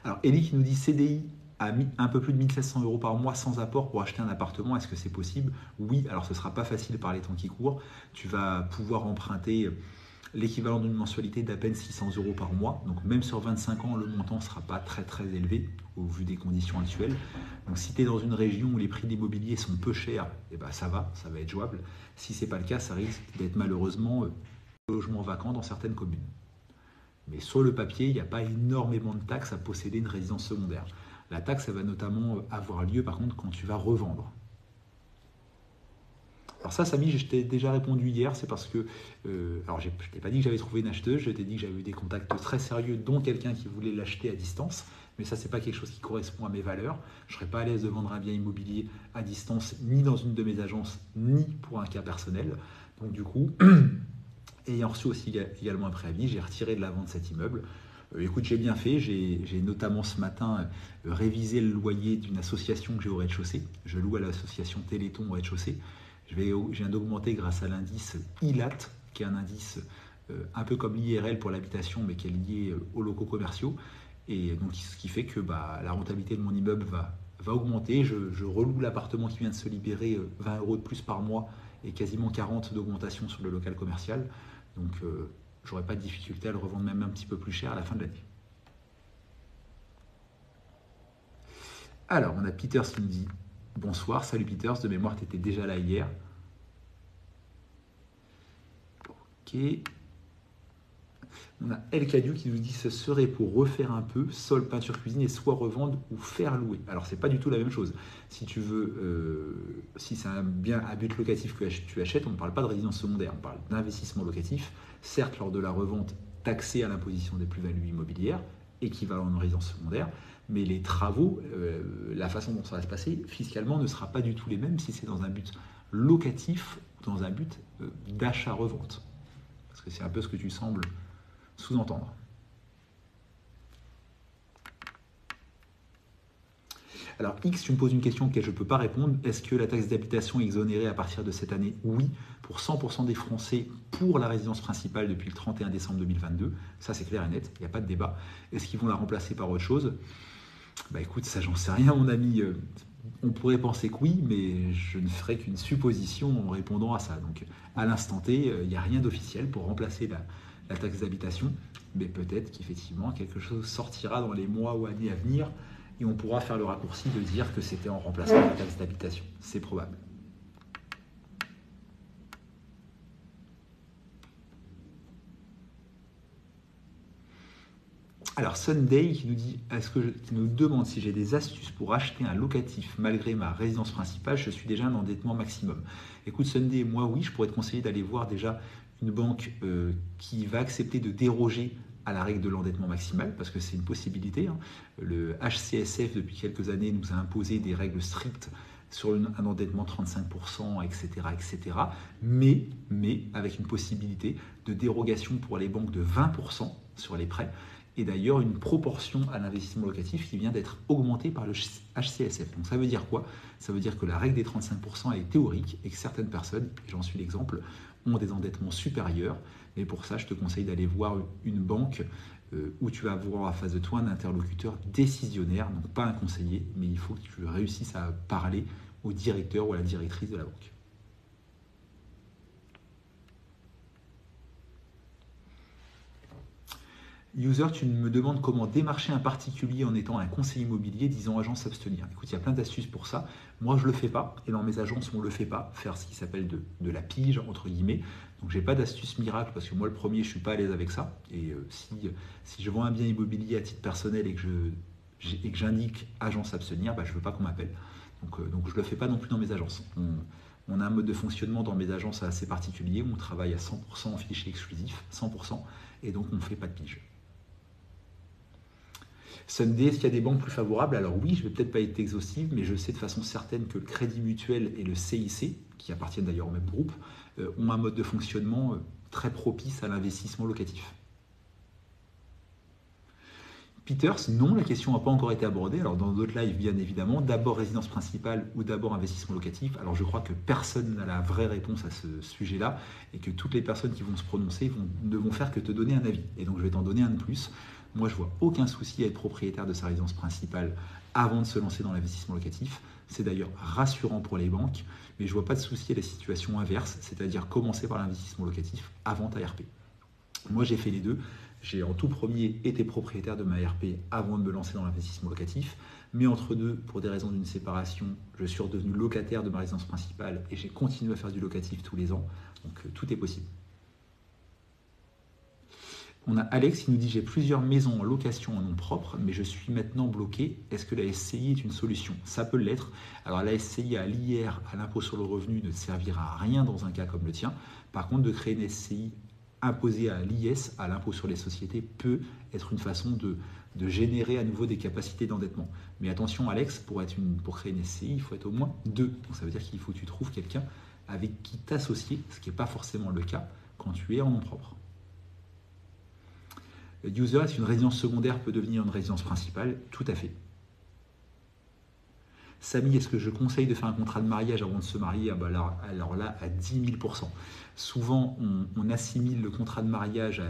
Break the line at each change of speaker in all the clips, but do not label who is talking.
Alors, Ellie qui nous dit CDI à un peu plus de 1700 € par mois sans apport pour acheter un appartement, est-ce que c'est possible? Oui, alors ce ne sera pas facile par les temps qui courent. Tu vas pouvoir emprunter l'équivalent d'une mensualité d'à peine 600 € par mois. Donc même sur 25 ans, le montant ne sera pas très très élevé au vu des conditions actuelles. Donc si tu es dans une région où les prix de l'immobilier sont peu chers, eh ben, ça va être jouable. Si ce n'est pas le cas, ça risque d'être malheureusement logement vacant dans certaines communes. Mais sur le papier, il n'y a pas énormément de taxes à posséder une résidence secondaire. La taxe, elle va notamment avoir lieu par contre quand tu vas revendre. Alors ça, Samy, je t'ai déjà répondu hier, c'est parce que, alors je t'ai pas dit que j'avais trouvé une acheteuse, je t'ai dit que j'avais eu des contacts très sérieux, dont quelqu'un qui voulait l'acheter à distance, mais ça, c'est pas quelque chose qui correspond à mes valeurs. Je serais pas à l'aise de vendre un bien immobilier à distance, ni dans une de mes agences, ni pour un cas personnel. Donc du coup, ayant reçu aussi également un préavis, j'ai retiré de la vente cet immeuble. Écoute, j'ai bien fait, j'ai notamment ce matin révisé le loyer d'une association que j'ai au rez-de-chaussée. Je loue à l'association Téléthon au rez-de-chaussée. Je viens d'augmenter grâce à l'indice ILAT, qui est un indice un peu comme l'IRL pour l'habitation, mais qui est lié aux locaux commerciaux. Et donc, ce qui fait que la rentabilité de mon immeuble va augmenter. Je reloue l'appartement qui vient de se libérer 20 € de plus par mois et quasiment 40 d'augmentation sur le local commercial. Donc, j'aurais pas de difficulté à le revendre même un petit peu plus cher à la fin de l'année. Alors, on a Peters qui me dit bonsoir, salut Peters, de mémoire, tu étais déjà là hier. Ok. On a El Cadieu qui nous dit ce serait pour refaire un peu, sol, peinture, cuisine et soit revendre ou faire louer. Alors, c'est pas du tout la même chose. Si tu veux, si c'est un bien à but locatif que tu achètes, on ne parle pas de résidence secondaire, on parle d'investissement locatif. Certes, lors de la revente, taxé à l'imposition des plus-values immobilières, équivalent à une résidence secondaire, mais les travaux, la façon dont ça va se passer fiscalement ne sera pas du tout les mêmes si c'est dans un but locatif ou dans un but d'achat-revente. Parce que c'est un peu ce que tu sembles sous-entendre. Alors X, tu me poses une question auquel je ne peux pas répondre. Est-ce que la taxe d'habitation est exonérée à partir de cette année? Oui, pour 100% des Français pour la résidence principale depuis le 31 décembre 2022. Ça, c'est clair et net, il n'y a pas de débat. Est-ce qu'ils vont la remplacer par autre chose? Bah écoute, ça, j'en sais rien, mon ami. On pourrait penser que oui, mais je ne ferai qu'une supposition en répondant à ça. Donc, à l'instant T, il n'y a rien d'officiel pour remplacer la taxe d'habitation, mais peut-être qu'effectivement, quelque chose sortira dans les mois ou années à venir et on pourra faire le raccourci de dire que c'était en remplacement de la taxe d'habitation. C'est probable. Alors Sunday qui nous dit, qui nous demande si j'ai des astuces pour acheter un locatif malgré ma résidence principale, je suis déjà un endettement maximum. Écoute Sunday, moi oui, je pourrais te conseiller d'aller voir déjà une banque qui va accepter de déroger à la règle de l'endettement maximal, parce que c'est une possibilité. Hein. Le HCSF, depuis quelques années, nous a imposé des règles strictes sur un endettement 35%, etc., etc. Mais avec une possibilité de dérogation pour les banques de 20% sur les prêts, et d'ailleurs une proportion à l'investissement locatif qui vient d'être augmentée par le HCSF. Donc ça veut dire quoi? Ça veut dire que la règle des 35% elle est théorique et que certaines personnes, et j'en suis l'exemple, ont des endettements supérieurs. Mais pour ça, je te conseille d'aller voir une banque où tu vas avoir en face de toi un interlocuteur décisionnaire, donc pas un conseiller, mais il faut que tu réussisses à parler au directeur ou à la directrice de la banque. User, tu me demandes comment démarcher un particulier en étant un conseiller immobilier disant agent s'abstenir. Écoute, il y a plein d'astuces pour ça. Moi, je ne le fais pas. Et dans mes agences, on ne le fait pas. Faire ce qui s'appelle de la pige, entre guillemets. Donc, je n'ai pas d'astuce miracle parce que moi, le premier, je ne suis pas à l'aise avec ça. Et si je vends un bien immobilier à titre personnel et que j'indique agent s'abstenir, je ne veux pas qu'on m'appelle. Donc, je ne le fais pas non plus dans mes agences. On a un mode de fonctionnement dans mes agences assez particulier où on travaille à 100% en fichier exclusif, 100%, et donc on ne fait pas de pige. Sunday, est-ce qu'il y a des banques plus favorables? Alors oui, je ne vais peut-être pas être exhaustive, mais je sais de façon certaine que le Crédit Mutuel et le CIC, qui appartiennent d'ailleurs au même groupe, ont un mode de fonctionnement très propice à l'investissement locatif. Peters, non, la question n'a pas encore été abordée. Alors dans d'autres lives, bien évidemment, d'abord résidence principale ou d'abord investissement locatif. Alors je crois que personne n'a la vraie réponse à ce sujet-là et que toutes les personnes qui vont se prononcer ne vont faire que te donner un avis. Et donc je vais t'en donner un de plus. Moi, je vois aucun souci à être propriétaire de sa résidence principale avant de se lancer dans l'investissement locatif. C'est d'ailleurs rassurant pour les banques, mais je ne vois pas de souci à la situation inverse, c'est-à-dire commencer par l'investissement locatif avant ta RP. Moi, j'ai fait les deux. J'ai en tout premier été propriétaire de ma RP avant de me lancer dans l'investissement locatif. Mais entre deux, pour des raisons d'une séparation, je suis redevenu locataire de ma résidence principale et j'ai continué à faire du locatif tous les ans. Donc tout est possible. On a Alex qui nous dit: j'ai plusieurs maisons en location en nom propre, mais je suis maintenant bloqué. Est-ce que la SCI est une solution? Ça peut l'être. Alors la SCI à l'IR, à l'impôt sur le revenu, ne servira à rien dans un cas comme le tien. Par contre, de créer une SCI imposée à l'IS, à l'impôt sur les sociétés, peut être une façon de générer à nouveau des capacités d'endettement. Mais attention Alex, pour créer une SCI, il faut être au moins deux. Donc ça veut dire qu'il faut que tu trouves quelqu'un avec qui t'associer, ce qui n'est pas forcément le cas quand tu es en nom propre. User, est-ce qu'une résidence secondaire peut devenir une résidence principale? Tout à fait. Samy, est-ce que je conseille de faire un contrat de mariage avant de se marier? Alors là, à 10 000%. Souvent, on assimile le contrat de mariage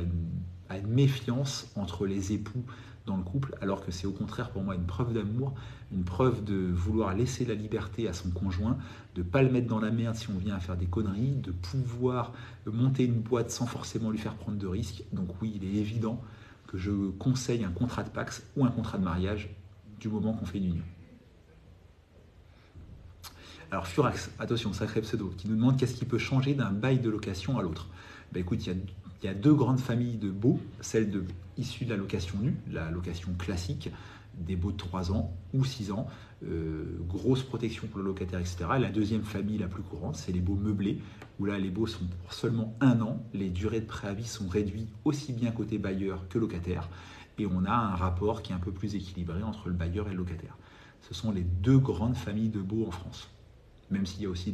à une méfiance entre les époux dans le couple, alors que c'est au contraire pour moi une preuve d'amour, une preuve de vouloir laisser la liberté à son conjoint, de ne pas le mettre dans la merde si on vient à faire des conneries, de pouvoir monter une boîte sans forcément lui faire prendre de risques. Donc oui, il est évident que je conseille un contrat de Pacs ou un contrat de mariage du moment qu'on fait une union. Alors Furax, attention, sacré pseudo, qui nous demande qu'est-ce qui peut changer d'un bail de location à l'autre. Écoute, il y a deux grandes familles de baux, celle issue de la location nue, la location classique, des baux de 3 ans ou 6 ans, grosse protection pour le locataire, etc. La deuxième famille la plus courante, c'est les baux meublés, où là les baux sont pour seulement 1 an, les durées de préavis sont réduites aussi bien côté bailleur que locataire, et on a un rapport qui est un peu plus équilibré entre le bailleur et le locataire. Ce sont les deux grandes familles de baux en France. Même s'il y a aussi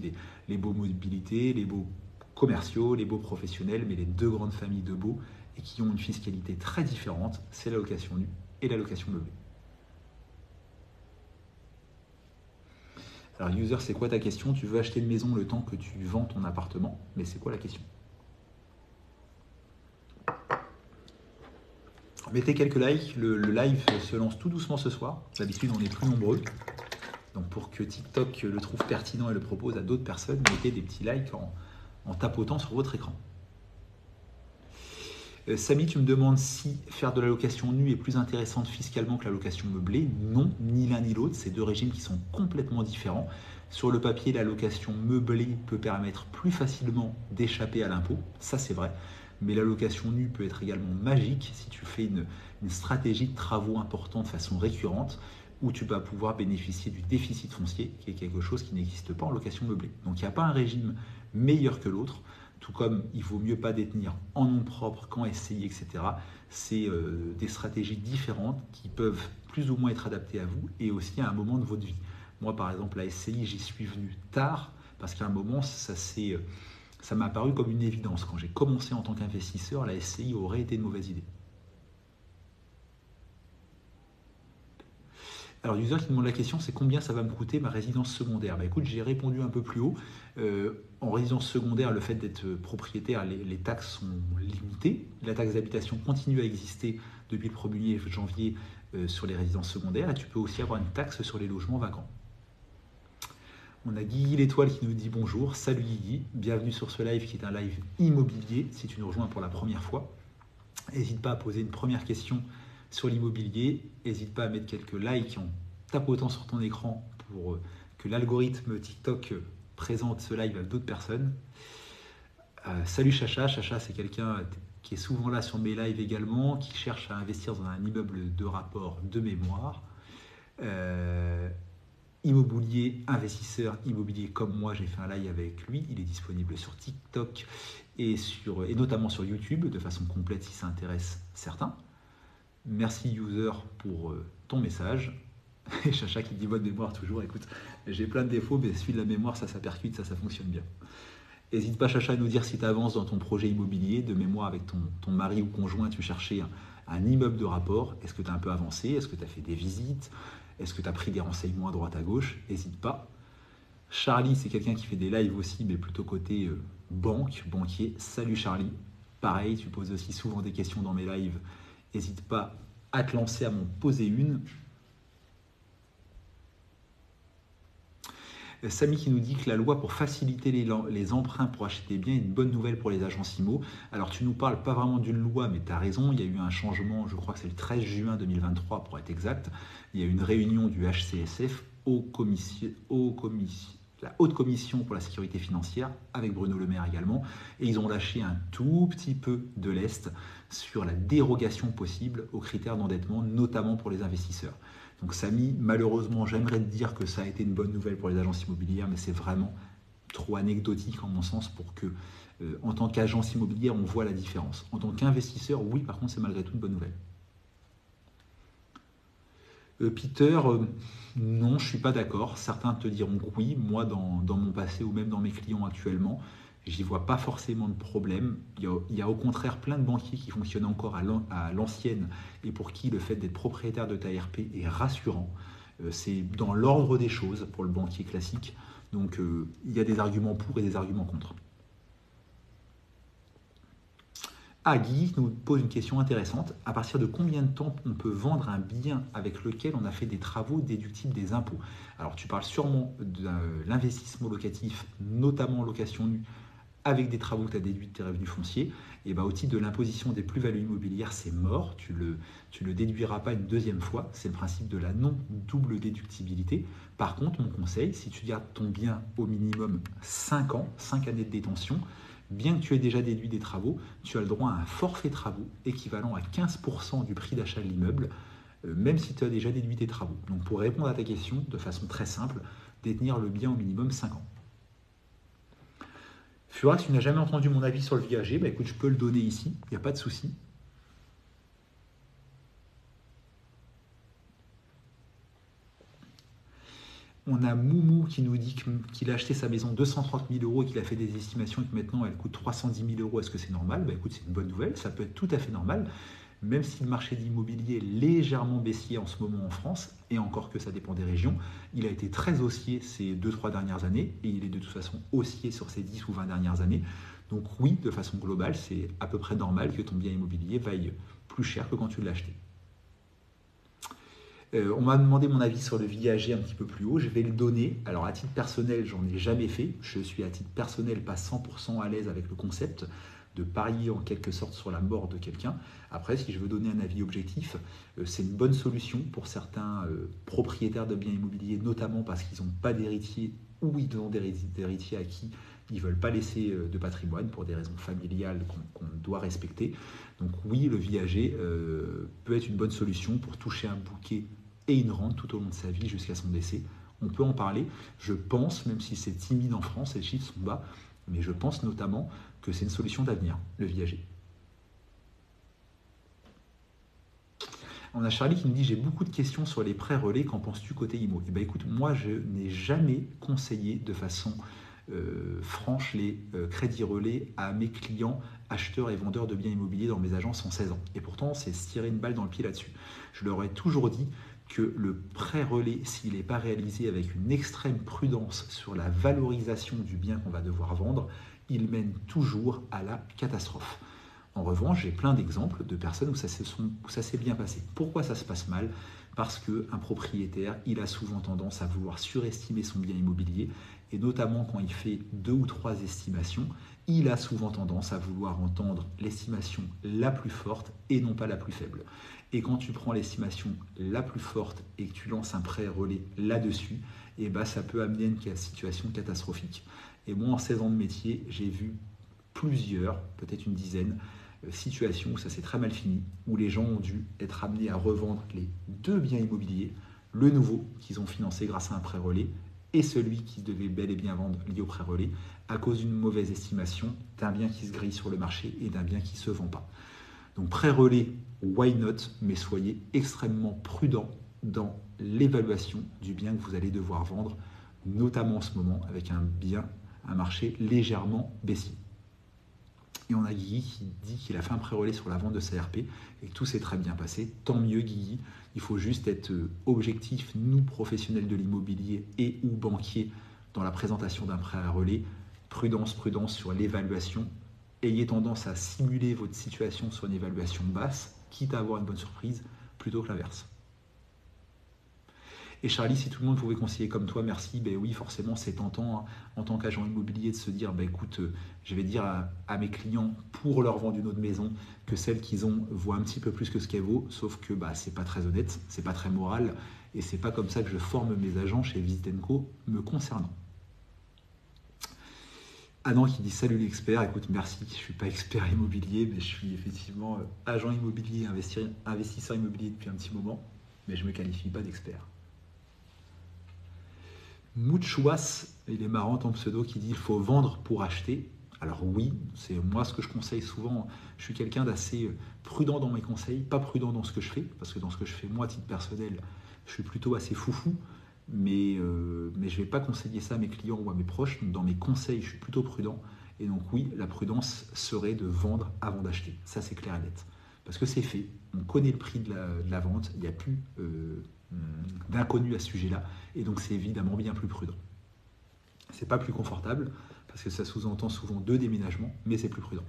les baux mobilité, les baux commerciaux, les baux professionnels, mais les deux grandes familles de baux et qui ont une fiscalité très différente, c'est la location nue et la location meublée. Alors user, c'est quoi ta question? Tu veux acheter une maison le temps que tu vends ton appartement, mais c'est quoi la question? Mettez quelques likes, le live se lance tout doucement ce soir, d'habitude on est plus nombreux. Donc pour que TikTok le trouve pertinent et le propose à d'autres personnes, mettez des petits likes en tapotant sur votre écran. Samy, tu me demandes si faire de la location nue est plus intéressante fiscalement que la location meublée. Non, ni l'un ni l'autre. C'est deux régimes qui sont complètement différents. Sur le papier, la location meublée peut permettre plus facilement d'échapper à l'impôt. Ça, c'est vrai. Mais la location nue peut être également magique si tu fais une stratégie de travaux importants de façon récurrente, où tu vas pouvoir bénéficier du déficit foncier, qui est quelque chose qui n'existe pas en location meublée. Donc il n'y a pas un régime meilleur que l'autre, tout comme il vaut mieux pas détenir en nom propre qu'en SCI, etc. C'est des stratégies différentes qui peuvent plus ou moins être adaptées à vous et aussi à un moment de votre vie. Moi, par exemple, la SCI, j'y suis venu tard, parce qu'à un moment, ça m'a apparu comme une évidence. Quand j'ai commencé en tant qu'investisseur, la SCI aurait été une mauvaise idée. Alors, l'user qui demande la question, c'est combien ça va me coûter ma résidence secondaire? Écoute, j'ai répondu un peu plus haut. En résidence secondaire, le fait d'être propriétaire, les taxes sont limitées. La taxe d'habitation continue à exister depuis le 1er janvier sur les résidences secondaires. Et tu peux aussi avoir une taxe sur les logements vacants. On a Guigui l'Étoile qui nous dit bonjour. Salut Guigui, bienvenue sur ce live qui est un live immobilier. Si tu nous rejoins pour la première fois, n'hésite pas à poser une première question sur l'immobilier. N'hésite pas à mettre quelques likes en tapotant sur ton écran pour que l'algorithme TikTok présente ce live à d'autres personnes. Salut Chacha. Chacha, c'est quelqu'un qui est souvent là sur mes lives également, qui cherche à investir dans un immeuble de rapport de mémoire. Immobilier, investisseur immobilier comme moi, j'ai fait un live avec lui. Il est disponible sur TikTok et notamment sur YouTube de façon complète si ça intéresse certains. Merci user pour ton message. Et Chacha qui dit bonne mémoire toujours. Écoute, j'ai plein de défauts, mais celui de la mémoire, ça percute, ça fonctionne bien. N'hésite pas Chacha à nous dire si tu avances dans ton projet immobilier. De mémoire avec ton mari ou conjoint, tu cherchais un immeuble de rapport. Est-ce que tu as un peu avancé? Est-ce que tu as fait des visites? Est-ce que tu as pris des renseignements à droite à gauche? N'hésite pas. Charlie, c'est quelqu'un qui fait des lives aussi, mais plutôt côté banquier. Salut Charlie. Pareil, tu poses aussi souvent des questions dans mes lives. N'hésite pas à te lancer à m'en poser une. Samy qui nous dit que la loi pour faciliter les emprunts pour acheter des biens est une bonne nouvelle pour les agences IMO. Alors tu nous parles pas vraiment d'une loi, mais tu as raison, il y a eu un changement, je crois que c'est le 13 juin 2023 pour être exact. Il y a eu une réunion du HCSF la Haute Commission pour la sécurité financière, avec Bruno Le Maire également, et ils ont lâché un tout petit peu de lest sur la dérogation possible aux critères d'endettement, notamment pour les investisseurs. Donc Samy, malheureusement, j'aimerais te dire que ça a été une bonne nouvelle pour les agences immobilières, mais c'est vraiment trop anecdotique en mon sens pour que, en tant qu'agence immobilière, on voit la différence. En tant qu'investisseur, oui, par contre, c'est malgré tout une bonne nouvelle. Peter, non, je ne suis pas d'accord. Certains te diront que oui. Moi, dans mon passé ou même dans mes clients actuellement, j'y vois pas forcément de problème. Il y a au contraire plein de banquiers qui fonctionnent encore à l'ancienne et pour qui le fait d'être propriétaire de ta RP est rassurant. C'est dans l'ordre des choses pour le banquier classique. Donc, il y a des arguments pour et des arguments contre. Guy nous pose une question intéressante. À partir de combien de temps on peut vendre un bien avec lequel on a fait des travaux déductibles des impôts? Alors, tu parles sûrement de l'investissement locatif, notamment en location nue, avec des travaux que tu as déduits de tes revenus fonciers. Et au titre de l'imposition des plus-values immobilières, c'est mort. Tu le déduiras pas une deuxième fois. C'est le principe de la non-double déductibilité. Par contre, mon conseil, si tu gardes ton bien au minimum 5 ans, 5 années de détention, bien que tu aies déjà déduit des travaux, tu as le droit à un forfait travaux équivalent à 15% du prix d'achat de l'immeuble, même si tu as déjà déduit tes travaux. Donc pour répondre à ta question, de façon très simple, détenir le bien au minimum 5 ans. Furax, tu n'as jamais entendu mon avis sur le viager, écoute, je peux le donner ici, il n'y a pas de souci. On a Moumou qui nous dit qu'il a acheté sa maison 230 000 euros et qu'il a fait des estimations et que maintenant elle coûte 310 000 euros. Est-ce que c'est normal? Écoute, c'est une bonne nouvelle, ça peut être tout à fait normal, même si le marché de l'immobilier est légèrement baissier en ce moment en France, et encore que ça dépend des régions. Il a été très haussier ces 2-3 dernières années, et il est de toute façon haussier sur ces 10 ou 20 dernières années. Donc oui, de façon globale, c'est à peu près normal que ton bien immobilier vaille plus cher que quand tu l'as acheté. On m'a demandé mon avis sur le viager un petit peu plus haut, je vais le donner. Alors à titre personnel, j'en ai jamais fait. Je suis à titre personnel pas 100% à l'aise avec le concept de parier en quelque sorte sur la mort de quelqu'un. Après, si je veux donner un avis objectif, c'est une bonne solution pour certains propriétaires de biens immobiliers, notamment parce qu'ils n'ont pas d'héritier ou ils ont des héritiers à qui ils ne veulent pas laisser de patrimoine pour des raisons familiales qu'on doit respecter. Donc oui, le viager peut être une bonne solution pour toucher un bouquet et une rente tout au long de sa vie jusqu'à son décès. On peut en parler. Je pense, même si c'est timide en France, les chiffres sont bas, mais je pense notamment que c'est une solution d'avenir, le viager. On a Charlie qui nous dit: j'ai beaucoup de questions sur les prêts relais, qu'en penses-tu côté IMO? Écoute, moi je n'ai jamais conseillé de façon franche les crédits relais à mes clients acheteurs et vendeurs de biens immobiliers dans mes agences en 16 ans. Et pourtant, c'est se tirer une balle dans le pied là-dessus. Je leur ai toujours dit que le prêt relais, s'il n'est pas réalisé avec une extrême prudence sur la valorisation du bien qu'on va devoir vendre, il mène toujours à la catastrophe. En revanche, j'ai plein d'exemples de personnes où ça s'est bien passé. Pourquoi ça se passe mal? Parce qu'un propriétaire, il a souvent tendance à vouloir surestimer son bien immobilier, et notamment quand il fait 2 ou 3 estimations, il a souvent tendance à vouloir entendre l'estimation la plus forte et non pas la plus faible. Et quand tu prends l'estimation la plus forte et que tu lances un prêt relais là-dessus, ça peut amener une situation catastrophique. Et moi, en 16 ans de métier, j'ai vu plusieurs, peut-être une dizaine, situations où ça s'est très mal fini, où les gens ont dû être amenés à revendre les 2 biens immobiliers, le nouveau qu'ils ont financé grâce à un prêt relais et celui qu'ils devaient bel et bien vendre lié au prêt relais à cause d'une mauvaise estimation d'un bien qui se grille sur le marché et d'un bien qui ne se vend pas. Donc prêt relais, why not, mais soyez extrêmement prudent dans l'évaluation du bien que vous allez devoir vendre, notamment en ce moment avec un marché légèrement baissier. Et on a Guigui qui dit qu'il a fait un prêt relais sur la vente de sa RP et que tout s'est très bien passé. Tant mieux Guigui, il faut juste être objectif, nous professionnels de l'immobilier et ou banquiers, dans la présentation d'un prêt à relais. Prudence sur l'évaluation. Ayez tendance à simuler votre situation sur une évaluation basse, quitte à avoir une bonne surprise, plutôt que l'inverse. Et Charlie, si tout le monde pouvait conseiller comme toi, merci. Ben oui, forcément, c'est tentant hein, en tant qu'agent immobilier de se dire, ben écoute, je vais dire à mes clients pour leur vendre une autre maison que celle qu'ils ont vaut un petit peu plus que ce qu'elle vaut, sauf que bah, c'est pas très honnête, c'est pas très moral, et c'est pas comme ça que je forme mes agents chez Visit & Co me concernant. Adam qui dit salut l'expert, écoute merci, je ne suis pas expert immobilier, mais je suis effectivement agent immobilier, investisseur immobilier depuis un petit moment, mais je ne me qualifie pas d'expert. Mouchouas, il est marrant ton pseudo qui dit il faut vendre pour acheter. Alors oui, c'est moi ce que je conseille souvent. Je suis quelqu'un d'assez prudent dans mes conseils, pas prudent dans ce que je fais, parce que dans ce que je fais moi, à titre personnel, je suis plutôt assez foufou, mais je ne vais pas conseiller ça à mes clients ou à mes proches. Dans mes conseils, je suis plutôt prudent. Et donc oui, la prudence serait de vendre avant d'acheter. Ça, c'est clair et net. Parce que c'est fait, on connaît le prix de la vente, il n'y a plus d'inconnu à ce sujet-là, et donc c'est évidemment bien plus prudent. C'est pas plus confortable, parce que ça sous-entend souvent 2 déménagements, mais c'est plus prudent.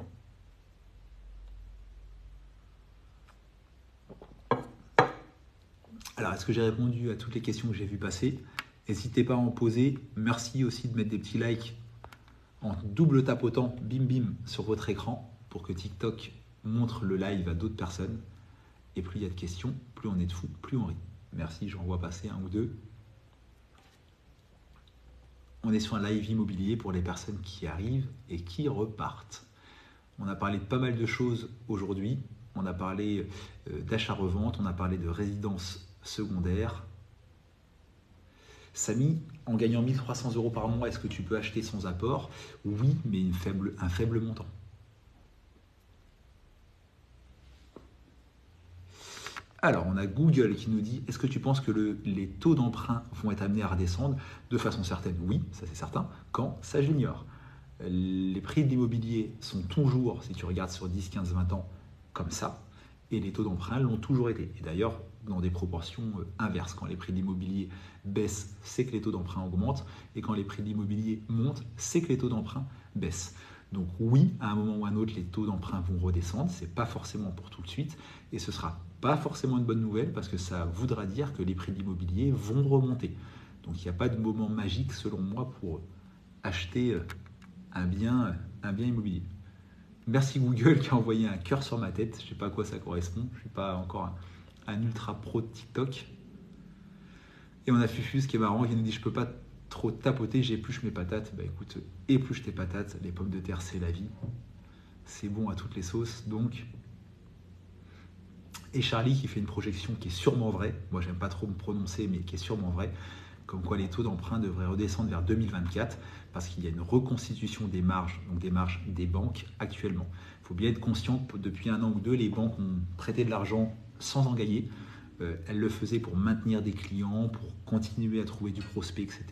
Alors, est-ce que j'ai répondu à toutes les questions que j'ai vues passer? N'hésitez pas à en poser. Merci aussi de mettre des petits likes en double tapotant, bim bim, sur votre écran, pour que TikTok montre le live à d'autres personnes. Et plus il y a de questions, plus on est de fous, plus on rit. Merci, j'en vois passer un ou deux. On est sur un live immobilier pour les personnes qui arrivent et qui repartent. On a parlé de pas mal de choses aujourd'hui. On a parlé d'achat-revente, on a parlé de résidence secondaire. Samy, en gagnant 1 300 € par mois, est-ce que tu peux acheter sans apport? Oui, mais un faible montant. Alors, on a Google qui nous dit, est-ce que tu penses que les taux d'emprunt vont être amenés à redescendre? De façon certaine, oui, ça c'est certain. Quand? Ça, j'ignore. Les prix de l'immobilier sont toujours, si tu regardes sur 10, 15, 20 ans, comme ça. Et les taux d'emprunt l'ont toujours été. Et d'ailleurs, dans des proportions inverses. Quand les prix de l'immobilier baissent, c'est que les taux d'emprunt augmentent. Et quand les prix de l'immobilier montent, c'est que les taux d'emprunt baissent. Donc oui, à un moment ou à un autre, les taux d'emprunt vont redescendre. Ce n'est pas forcément pour tout de suite. Et ce ne sera pas forcément une bonne nouvelle parce que ça voudra dire que les prix de l'immobilier vont remonter. Donc il n'y a pas de moment magique, selon moi, pour acheter un bien immobilier. Merci Google qui a envoyé un cœur sur ma tête. Je ne sais pas à quoi ça correspond. Je ne suis pas encore un ultra pro de TikTok. Et on a Fufus qui est marrant, qui nous dit je ne peux pas trop tapoter, j'épluche mes patates. Bah écoute, épluche tes patates, les pommes de terre c'est la vie. C'est bon à toutes les sauces, donc. Et Charlie qui fait une projection qui est sûrement vraie. Moi j'aime pas trop me prononcer, mais qui est sûrement vraie. Comme quoi les taux d'emprunt devraient redescendre vers 2024 parce qu'il y a une reconstitution des marges, donc des marges des banques actuellement. Il faut bien être conscient que depuis 1 an ou 2, les banques ont prêté de l'argent sans en gagner. Elles le faisaient pour maintenir des clients, pour continuer à trouver du prospect, etc.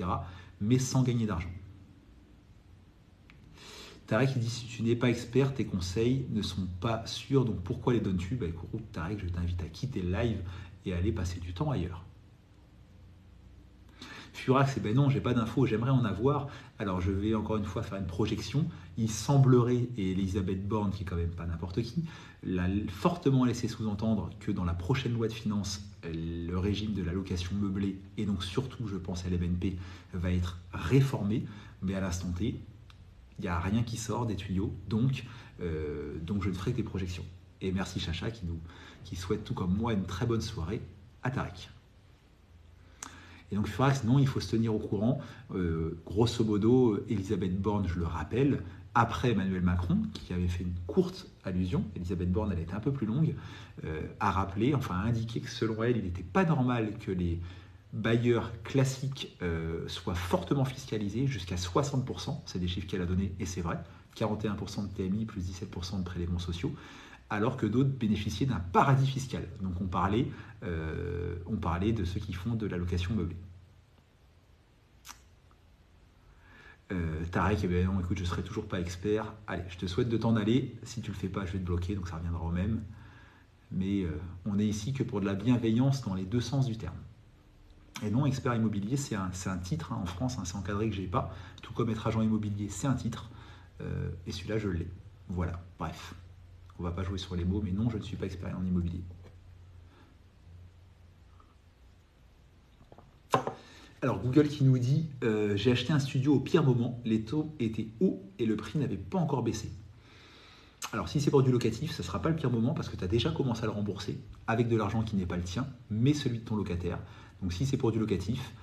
Mais sans gagner d'argent. Tarek dit si tu n'es pas expert, tes conseils ne sont pas sûrs, donc pourquoi les donnes-tu? Bah écoute Tarek, je t'invite à quitter le live et à aller passer du temps ailleurs. Furax, ben non, j'ai pas d'infos, j'aimerais en avoir. Alors je vais encore une fois faire une projection. Il semblerait, et Elisabeth Borne, qui est quand même pas n'importe qui, l'a fortement laissé sous-entendre que dans la prochaine loi de finances, le régime de la location meublée, et donc surtout, je pense à l'MNP, va être réformé. Mais à l'instant T, il n'y a rien qui sort des tuyaux, donc je ne ferai que des projections. Et merci Chacha qui souhaite tout comme moi une très bonne soirée à Tarek. Et donc Furax, non, il faut se tenir au courant. Grosso modo, Elisabeth Borne, je le rappelle, après Emmanuel Macron, qui avait fait une courte allusion, Elisabeth Borne, elle était un peu plus longue, a rappelé, enfin a indiqué que selon elle, il n'était pas normal que les bailleurs classiques soient fortement fiscalisés, jusqu'à 60%, c'est des chiffres qu'elle a donnés, et c'est vrai, 41% de TMI plus 17% de prélèvements sociaux, alors que d'autres bénéficiaient d'un paradis fiscal. Donc on parlait de ceux qui font de la location meublée. Tarek, eh bien non, écoute, je ne serai toujours pas expert. Allez, je te souhaite de t'en aller. Si tu ne le fais pas, je vais te bloquer, donc ça reviendra au même. Mais on est ici que pour de la bienveillance dans les deux sens du terme. Et non, expert immobilier, c'est un titre en France, c'est encadré que je n'ai pas. Tout comme être agent immobilier, c'est un titre. Et celui-là, je l'ai. Voilà, bref. On ne va pas jouer sur les mots, mais non, je ne suis pas expert en immobilier. Alors Google qui nous dit j'ai acheté un studio au pire moment, les taux étaient hauts et le prix n'avait pas encore baissé. Alors si c'est pour du locatif, ce ne sera pas le pire moment parce que tu as déjà commencé à le rembourser avec de l'argent qui n'est pas le tien, mais celui de ton locataire. Donc si c'est pour du locatif,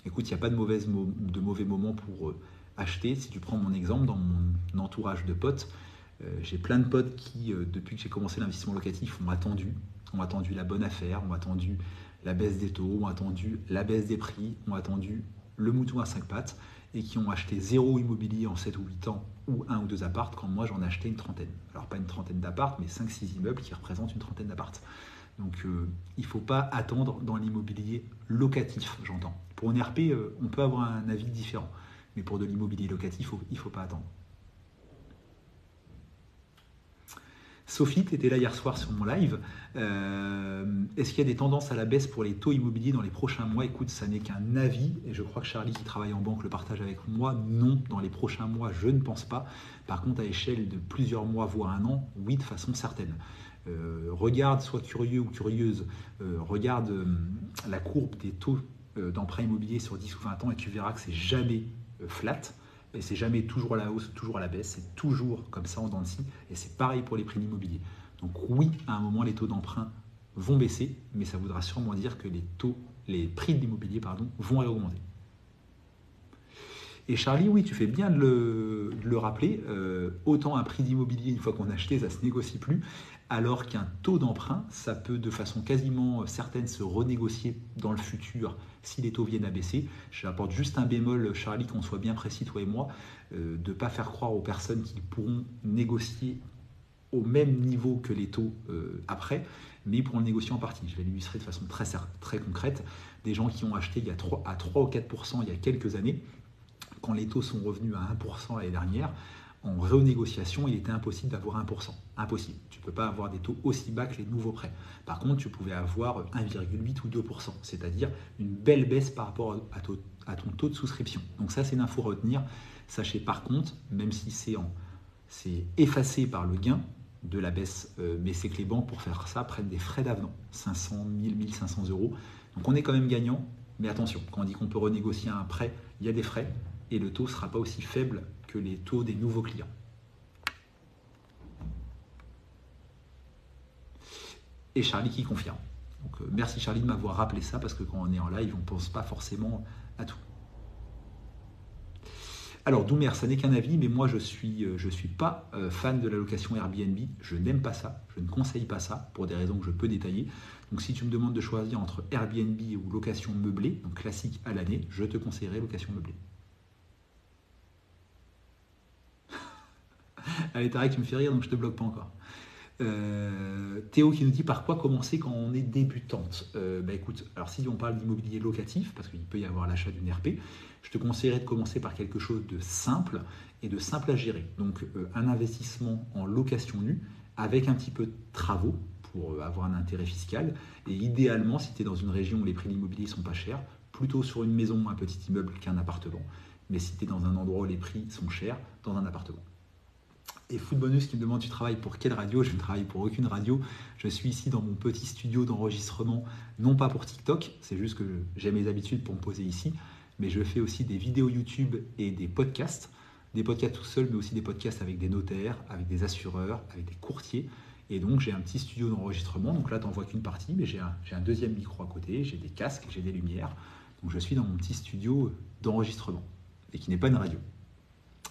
écoute, il n'y a pas de mauvais moment pour acheter. Si tu prends mon exemple, dans mon entourage de potes, j'ai plein de potes qui, depuis que j'ai commencé l'investissement locatif, ont attendu la bonne affaire, ont attendu la baisse des taux, ont attendu la baisse des prix, ont attendu le mouton à 5 pattes et qui ont acheté 0 immobilier en 7 ou 8 ans ou 1 ou 2 appartes quand moi j'en ai acheté une trentaine. Alors pas une trentaine d'appartes, mais 5-6 immeubles qui représentent une trentaine d'appartes. Donc il ne faut pas attendre dans l'immobilier locatif, j'entends. Pour une RP, on peut avoir un avis différent, mais pour de l'immobilier locatif, il ne faut pas attendre. Sophie, tu étais là hier soir sur mon live. Est-ce qu'il y a des tendances à la baisse pour les taux immobiliers dans les prochains mois? Écoute, ça n'est qu'un avis, et je crois que Charlie qui travaille en banque le partage avec moi. Non, dans les prochains mois, je ne pense pas. Par contre, à échelle de plusieurs mois, voire un an, oui, de façon certaine. Regarde, sois curieux ou curieuse, regarde la courbe des taux d'emprunt immobilier sur 10 ou 20 ans et tu verras que c'est jamais flat. Et c'est jamais toujours à la hausse, toujours à la baisse, c'est toujours comme ça en dents de scie, et c'est pareil pour les prix de l'immobilier. Donc oui, à un moment, les taux d'emprunt vont baisser, mais ça voudra sûrement dire que les prix de l'immobilier vont augmenter. Et Charlie, oui, tu fais bien de le rappeler, autant un prix d'immobilier, une fois qu'on a acheté, ça ne se négocie plus, alors qu'un taux d'emprunt, ça peut de façon quasiment certaine se renégocier dans le futur si les taux viennent à baisser. J'apporte juste un bémol, Charlie, qu'on soit bien précis, toi et moi, de ne pas faire croire aux personnes qu'ils pourront négocier au même niveau que les taux après, mais pour le négocier en partie. Je vais l'illustrer de façon très concrète. Des gens qui ont acheté à 3 ou 4% il y a quelques années, quand les taux sont revenus à 1% l'année dernière, en renégociation, il était impossible d'avoir 1%. Impossible. Tu ne peux pas avoir des taux aussi bas que les nouveaux prêts. Par contre, tu pouvais avoir 1,8 ou 2%, c'est-à-dire une belle baisse par rapport à ton taux de souscription. Donc ça, c'est une info à retenir. Sachez par contre, même si c'est effacé par le gain de la baisse, mais c'est que les banques, pour faire ça, prennent des frais d'avenant, 500, 1000, 1500 euros. Donc on est quand même gagnant, mais attention, quand on dit qu'on peut renégocier un prêt, il y a des frais, et le taux ne sera pas aussi faible que les taux des nouveaux clients. Et Charlie qui confirme. Donc merci Charlie de m'avoir rappelé ça, parce que quand on est en live, on ne pense pas forcément à tout. Alors Doumer, ça n'est qu'un avis, mais moi je suis pas fan de la location Airbnb, je n'aime pas ça, je ne conseille pas ça, pour des raisons que je peux détailler. Donc si tu me demandes de choisir entre Airbnb ou location meublée, donc classique à l'année, je te conseillerais location meublée. Allez Tarek, tu me fais rire, donc je te bloque pas encore. Théo qui nous dit par quoi commencer quand on est débutante. Écoute, alors si on parle d'immobilier locatif, parce qu'il peut y avoir l'achat d'une RP, je te conseillerais de commencer par quelque chose de simple et de simple à gérer. Donc un investissement en location nue avec un petit peu de travaux pour avoir un intérêt fiscal. Et idéalement, si tu es dans une région où les prix de l'immobilier sont pas chers, plutôt sur une maison, un petit immeuble qu'un appartement. Mais si tu es dans un endroit où les prix sont chers, dans un appartement. Et Footbonus qui me demande tu travailles pour quelle radio? Je ne travaille pour aucune radio. Je suis ici dans mon petit studio d'enregistrement, non pas pour TikTok, c'est juste que j'ai mes habitudes pour me poser ici, mais je fais aussi des vidéos YouTube et des podcasts tout seul, mais aussi des podcasts avec des notaires, avec des assureurs, avec des courtiers. Et donc j'ai un petit studio d'enregistrement, donc là tu n'en vois qu'une partie, mais j'ai un deuxième micro à côté, j'ai des casques, j'ai des lumières. Donc je suis dans mon petit studio d'enregistrement, et qui n'est pas une radio.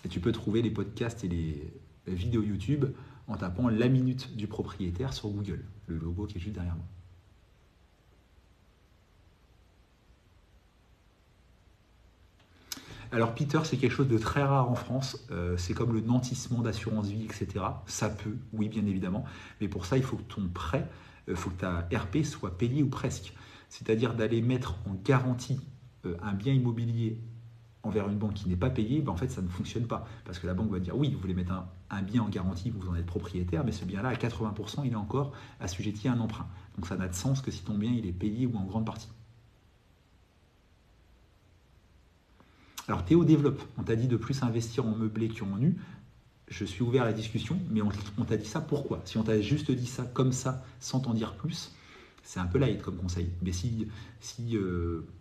Et tu peux trouver les podcasts et les vidéo YouTube en tapant la minute du propriétaire sur Google, le logo qui est juste derrière moi. Alors Peter, c'est quelque chose de très rare en France, c'est comme le nantissement d'assurance vie, etc. Ça peut, oui bien évidemment, mais pour ça il faut que ton prêt, il faut que ta RP soit payée ou presque. C'est-à-dire d'aller mettre en garantie un bien immobilier envers une banque qui n'est pas payée, en fait ça ne fonctionne pas. Parce que la banque va dire oui, vous voulez mettre un bien en garantie, vous en êtes propriétaire, mais ce bien-là, à 80%, il est encore assujetti à un emprunt. Donc ça n'a de sens que si ton bien il est payé ou en grande partie. Alors Théo développe, on t'a dit de plus investir en meublé qu'en nu. Je suis ouvert à la discussion, mais on t'a dit ça pourquoi? Si on t'a juste dit ça comme ça, sans t'en dire plus, C'est un peu light comme conseil. Mais si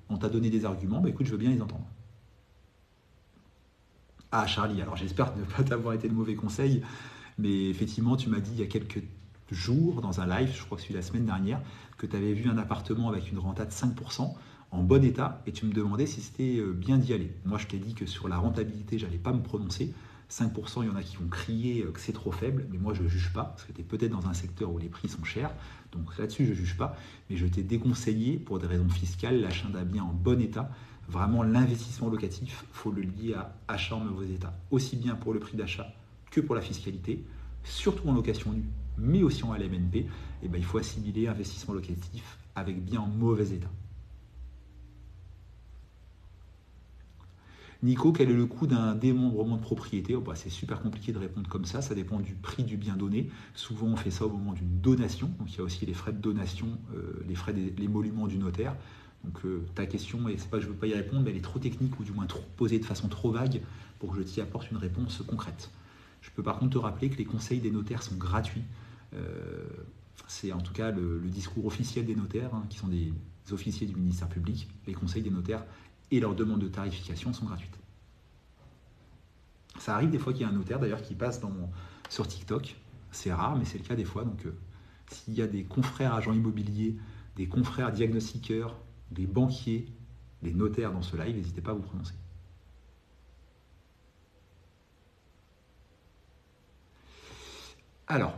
on t'a donné des arguments, bah, écoute, je veux bien les entendre. Ah, Charlie, alors j'espère ne pas t'avoir été de mauvais conseils, mais effectivement, tu m'as dit il y a quelques jours dans un live, je crois que c'est la semaine dernière, que tu avais vu un appartement avec une renta de 5% en bon état et tu me demandais si c'était bien d'y aller. Moi, je t'ai dit que sur la rentabilité, j'allais pas me prononcer. 5%, il y en a qui vont crier que c'est trop faible, mais moi je ne juge pas, parce que tu es peut-être dans un secteur où les prix sont chers, donc là-dessus je ne juge pas, mais je t'ai déconseillé, pour des raisons fiscales, l'achat d'un bien en bon état. Vraiment, l'investissement locatif, il faut le lier à achat en mauvais état, aussi bien pour le prix d'achat que pour la fiscalité, surtout en location nue, mais aussi en LMNP, et ben, il faut assimiler investissement locatif avec bien en mauvais état. Nico, quel est le coût d'un démembrement de propriété? Oh, bah, c'est super compliqué de répondre comme ça dépend du prix du bien donné. Souvent on fait ça au moment d'une donation, donc il y a aussi les frais de donation, les émoluments du notaire. Donc ta question, et c'est pas que je ne veux pas y répondre, mais elle est trop technique ou du moins trop posée de façon trop vague pour que je t'y apporte une réponse concrète. Je peux par contre te rappeler que les conseils des notaires sont gratuits. C'est en tout cas le discours officiel des notaires, qui sont des officiers du ministère public. Les conseils des notaires et leurs demandes de tarification sont gratuites. Ça arrive des fois qu'il y a un notaire d'ailleurs qui passe sur TikTok. C'est rare, mais c'est le cas des fois. Donc s'il y a des confrères agents immobiliers, des confrères diagnostiqueurs, des banquiers, des notaires dans ce live, n'hésitez pas à vous prononcer. Alors,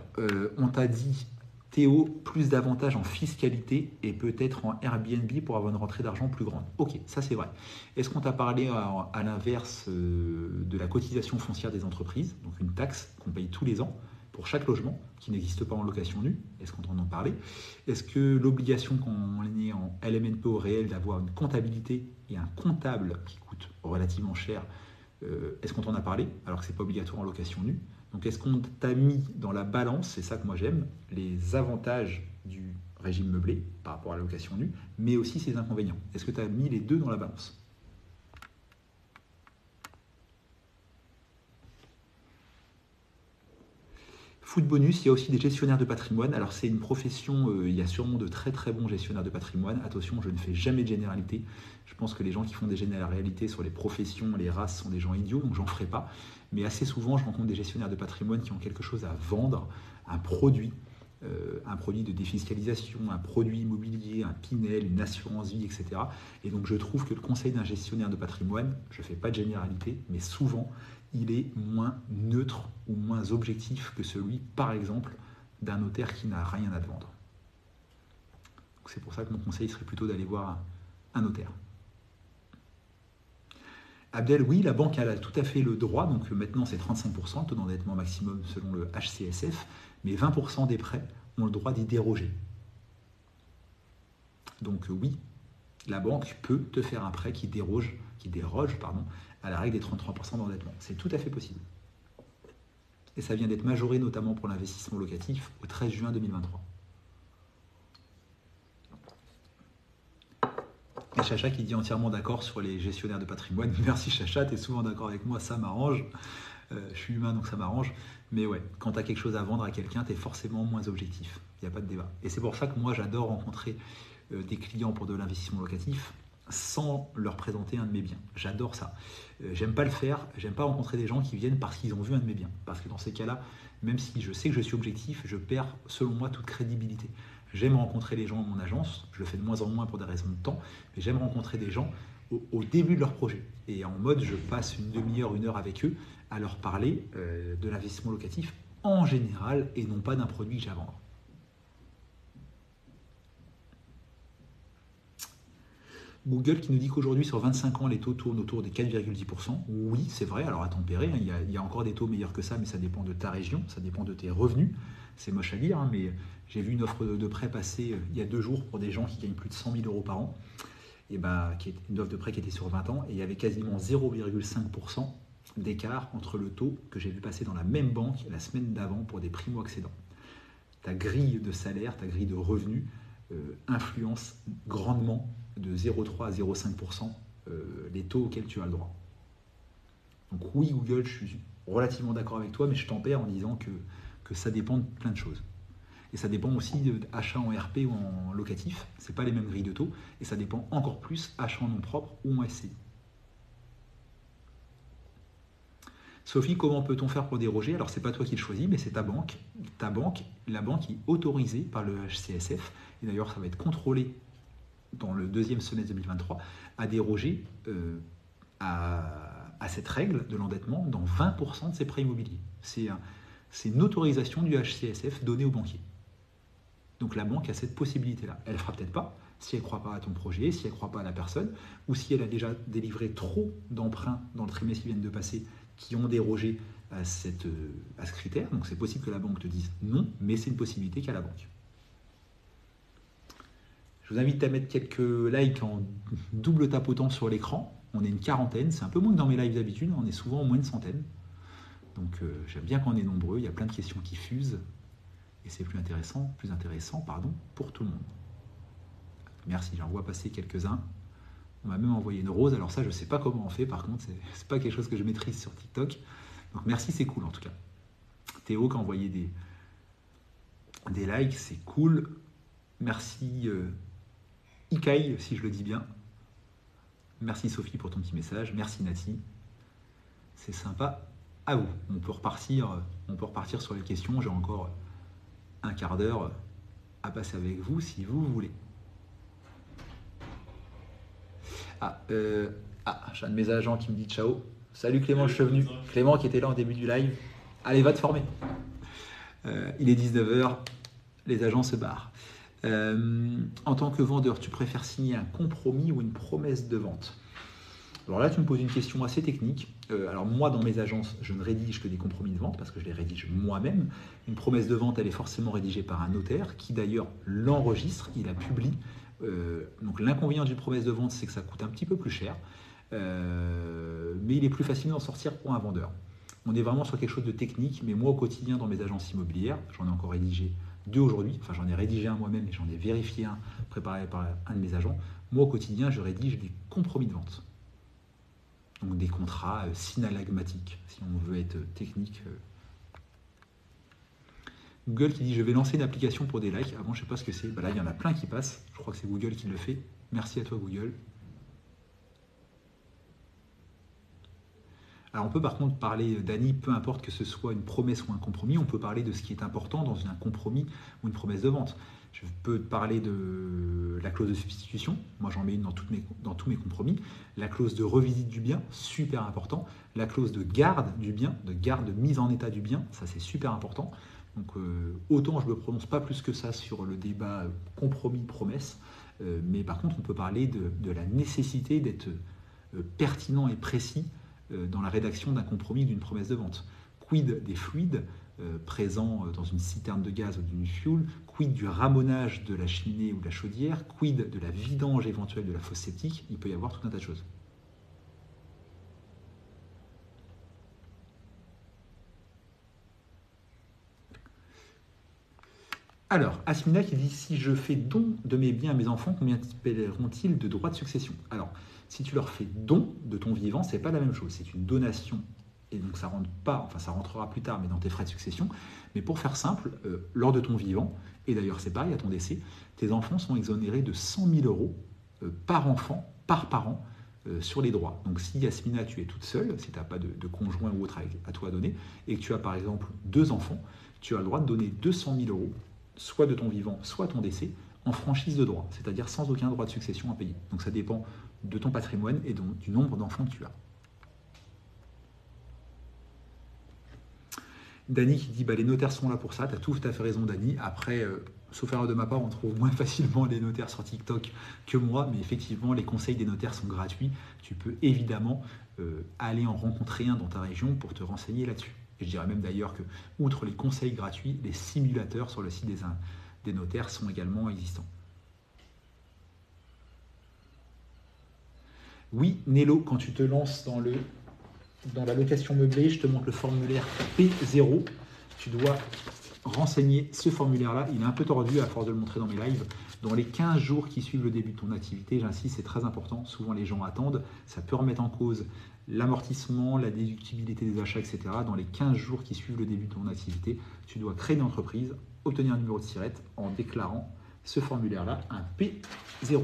on t'a dit, Théo, plus d'avantages en fiscalité et peut-être en Airbnb pour avoir une rentrée d'argent plus grande. Ok, ça c'est vrai. Est-ce qu'on t'a parlé à l'inverse de la cotisation foncière des entreprises, donc une taxe qu'on paye tous les ans pour chaque logement qui n'existe pas en location nue? Est-ce qu'on t'en a parlé? Est-ce que l'obligation quand on est en LMNP au réel d'avoir une comptabilité et un comptable qui coûte relativement cher, est-ce qu'on t'en a parlé alors que ce n'est pas obligatoire en location nue? Donc est-ce qu'on t'a mis dans la balance, c'est ça que moi j'aime, les avantages du régime meublé par rapport à la location nue, mais aussi ses inconvénients? Est-ce que tu as mis les deux dans la balance? Food bonus, il y a aussi des gestionnaires de patrimoine. Alors c'est une profession, il y a sûrement de très très bons gestionnaires de patrimoine. Attention, je ne fais jamais de généralité. Je pense que les gens qui font des généralités sur les professions, les races sont des gens idiots, donc j'en ferai pas. Mais assez souvent, je rencontre des gestionnaires de patrimoine qui ont quelque chose à vendre, un produit de défiscalisation, un produit immobilier, un Pinel, une assurance vie, etc. Et donc je trouve que le conseil d'un gestionnaire de patrimoine, je ne fais pas de généralité, mais souvent, il est moins neutre ou moins objectif que celui, par exemple, d'un notaire qui n'a rien à te vendre. C'est pour ça que mon conseil serait plutôt d'aller voir un notaire. Abdel, oui, la banque a tout à fait le droit, donc maintenant c'est 35%, le taux d'endettement maximum selon le HCSF, mais 20% des prêts ont le droit d'y déroger. Donc oui, la banque peut te faire un prêt qui déroge à la règle des 33% d'endettement. C'est tout à fait possible. Et ça vient d'être majoré notamment pour l'investissement locatif au 13 juin 2023. Et Chacha qui dit entièrement d'accord sur les gestionnaires de patrimoine. Merci Chacha, tu es souvent d'accord avec moi, ça m'arrange. Je suis humain donc ça m'arrange. Mais ouais, quand tu as quelque chose à vendre à quelqu'un, tu es forcément moins objectif. Il n'y a pas de débat. Et c'est pour ça que moi j'adore rencontrer des clients pour de l'investissement locatif sans leur présenter un de mes biens. J'adore ça. J'aime pas le faire, j'aime pas rencontrer des gens qui viennent parce qu'ils ont vu un de mes biens. Parce que dans ces cas-là, même si je sais que je suis objectif, je perds selon moi toute crédibilité. J'aime rencontrer les gens à mon agence, je le fais de moins en moins pour des raisons de temps, mais j'aime rencontrer des gens au début de leur projet. Et en mode, je passe une demi-heure, une heure avec eux à leur parler de l'investissement locatif en général et non pas d'un produit que j'ai à vendre. Google qui nous dit qu'aujourd'hui, sur 25 ans, les taux tournent autour des 4,10%. Oui, c'est vrai, alors à tempérer, il y a encore des taux meilleurs que ça, mais ça dépend de ta région, ça dépend de tes revenus. C'est moche à dire, mais j'ai vu une offre de prêt passer il y a 2 jours pour des gens qui gagnent plus de 100 000 euros par an, et qui est une offre de prêt qui était sur 20 ans, et il y avait quasiment 0,5% d'écart entre le taux que j'ai vu passer dans la même banque la semaine d'avant pour des primo-accédants. Ta grille de salaire, ta grille de revenus influence grandement de 0,3 à 0,5% les taux auxquels tu as le droit. Donc oui, Google, je suis relativement d'accord avec toi, mais je tempère en disant que ça dépend de plein de choses. Et ça dépend aussi d'achat en RP ou en locatif. Ce n'est pas les mêmes grilles de taux. Et ça dépend encore plus achat en nom propre ou en SCI. Sophie, comment peut-on faire pour déroger? Alors, ce n'est pas toi qui le choisis, mais c'est ta banque. La banque est autorisée par le HCSF. Et d'ailleurs, ça va être contrôlé dans le deuxième semestre 2023 à déroger à cette règle de l'endettement dans 20% de ses prêts immobiliers. C'est une autorisation du HCSF donnée aux banquiers. Donc la banque a cette possibilité-là. Elle ne fera peut-être pas si elle ne croit pas à ton projet, si elle ne croit pas à la personne, ou si elle a déjà délivré trop d'emprunts dans le trimestre qui vient de passer qui ont dérogé à ce critère. Donc c'est possible que la banque te dise non, mais c'est une possibilité qu'a la banque. Je vous invite à mettre quelques likes en double tapotant sur l'écran. On est une quarantaine, c'est un peu moins que dans mes lives d'habitude, on est souvent au moins une centaine. Donc j'aime bien qu'on est nombreux, il y a plein de questions qui fusent. Et c'est plus intéressant pour tout le monde. Merci, j'en vois passer quelques-uns. On m'a même envoyé une rose, alors ça je ne sais pas comment on fait, par contre, c'est pas quelque chose que je maîtrise sur TikTok. Donc merci, c'est cool en tout cas. Théo qui a envoyé des likes, c'est cool. Merci Ikai, si je le dis bien. Merci Sophie pour ton petit message. Merci Nati. C'est sympa. À vous. On peut repartir sur les questions. J'ai encore un quart d'heure à passer avec vous si vous voulez. J'ai un de mes agents qui me dit ciao. Salut Clément, je suis venu. Clément qui était là au début du live. Allez, va te former. Il est 19h. Les agents se barrent. En tant que vendeur, tu préfères signer un compromis ou une promesse de vente? Alors là, tu me poses une question assez technique. Alors moi, dans mes agences, je ne rédige que des compromis de vente parce que je les rédige moi-même. Une promesse de vente, elle est forcément rédigée par un notaire qui d'ailleurs l'enregistre, il la publie. Donc l'inconvénient d'une promesse de vente, c'est que ça coûte un petit peu plus cher, mais il est plus facile d'en sortir pour un vendeur. On est vraiment sur quelque chose de technique, mais moi au quotidien dans mes agences immobilières, j'en ai encore rédigé 2 aujourd'hui, enfin j'en ai rédigé un moi-même et j'en ai vérifié un préparé par un de mes agents. Moi au quotidien, je rédige des compromis de vente. Donc des contrats synalagmatiques, si on veut être technique. Google qui dit je vais lancer une application pour des likes. Avant, je ne sais pas ce que c'est. Là, il y en a plein qui passent. Je crois que c'est Google qui le fait. Merci à toi, Google. Alors, on peut par contre parler, Dany, peu importe que ce soit une promesse ou un compromis, on peut parler de ce qui est important dans un compromis ou une promesse de vente. Je peux te parler de la clause de substitution. Moi, j'en mets une dans tous mes compromis. La clause de revisite du bien, super important. La clause de garde du bien, de mise en état du bien, ça c'est super important. Donc autant je ne me prononce pas plus que ça sur le débat compromis-promesse, mais par contre on peut parler de la nécessité d'être pertinent et précis dans la rédaction d'un compromis, d'une promesse de vente. Quid des fluides présents dans une citerne de gaz ou d'une fuel, quid du ramonage de la cheminée ou de la chaudière, quid de la vidange éventuelle de la fosse septique, il peut y avoir tout un tas de choses. Alors, Asmina qui dit si je fais don de mes biens à mes enfants, combien paieront-ils de droits de succession? Alors, si tu leur fais don de ton vivant, c'est pas la même chose. C'est une donation et donc ça rentre pas, enfin ça rentrera plus tard, mais dans tes frais de succession. Mais pour faire simple, lors de ton vivant, et d'ailleurs c'est pareil à ton décès, tes enfants sont exonérés de 100 000 euros par enfant, par parent, sur les droits. Donc si Yasmina, tu es toute seule, si tu n'as pas de conjoint ou autre à toi à donner, et que tu as par exemple 2 enfants, tu as le droit de donner 200 000 euros soit de ton vivant, soit à ton décès, en franchise de droit, c'est-à-dire sans aucun droit de succession à payer. Donc ça dépend de ton patrimoine et donc du nombre d'enfants que tu as. Dany qui dit les notaires sont là pour ça, tu as tout à fait raison Dany. Après, sauf erreur de ma part, on trouve moins facilement les notaires sur TikTok que moi, mais effectivement les conseils des notaires sont gratuits. Tu peux évidemment aller en rencontrer un dans ta région pour te renseigner là-dessus. Et je dirais même d'ailleurs que, outre les conseils gratuits, les simulateurs sur le site des notaires sont également existants. Oui, Nello, quand tu te lances dans la location meublée, je te montre le formulaire P0. Tu dois renseigner ce formulaire-là. Il est un peu tordu à force de le montrer dans mes lives. Dans les 15 jours qui suivent le début de ton activité, j'insiste, c'est très important. Souvent, les gens attendent. Ça peut remettre en cause l'amortissement, la déductibilité des achats, etc. Dans les 15 jours qui suivent le début de ton activité, tu dois créer une entreprise, obtenir un numéro de SIRET en déclarant ce formulaire-là, un P0.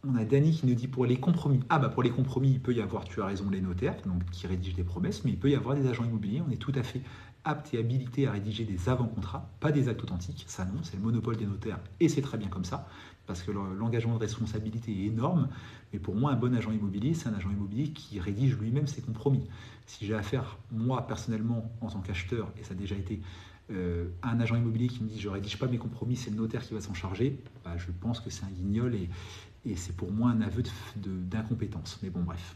On a Dany qui nous dit pour les compromis. Ah bah pour les compromis, il peut y avoir, tu as raison, les notaires donc, qui rédigent des promesses, mais il peut y avoir des agents immobiliers. On est tout à fait apte et habilité à rédiger des avant-contrats, pas des actes authentiques. Ça non, c'est le monopole des notaires et c'est très bien comme ça, parce que l'engagement de responsabilité est énorme. Mais pour moi, un bon agent immobilier, c'est un agent immobilier qui rédige lui-même ses compromis. Si j'ai affaire, moi personnellement, en tant qu'acheteur, et ça a déjà été un agent immobilier qui me dit je ne rédige pas mes compromis, c'est le notaire qui va s'en charger, bah, je pense que c'est un guignol et c'est pour moi un aveu d'incompétence. Mais bon, bref.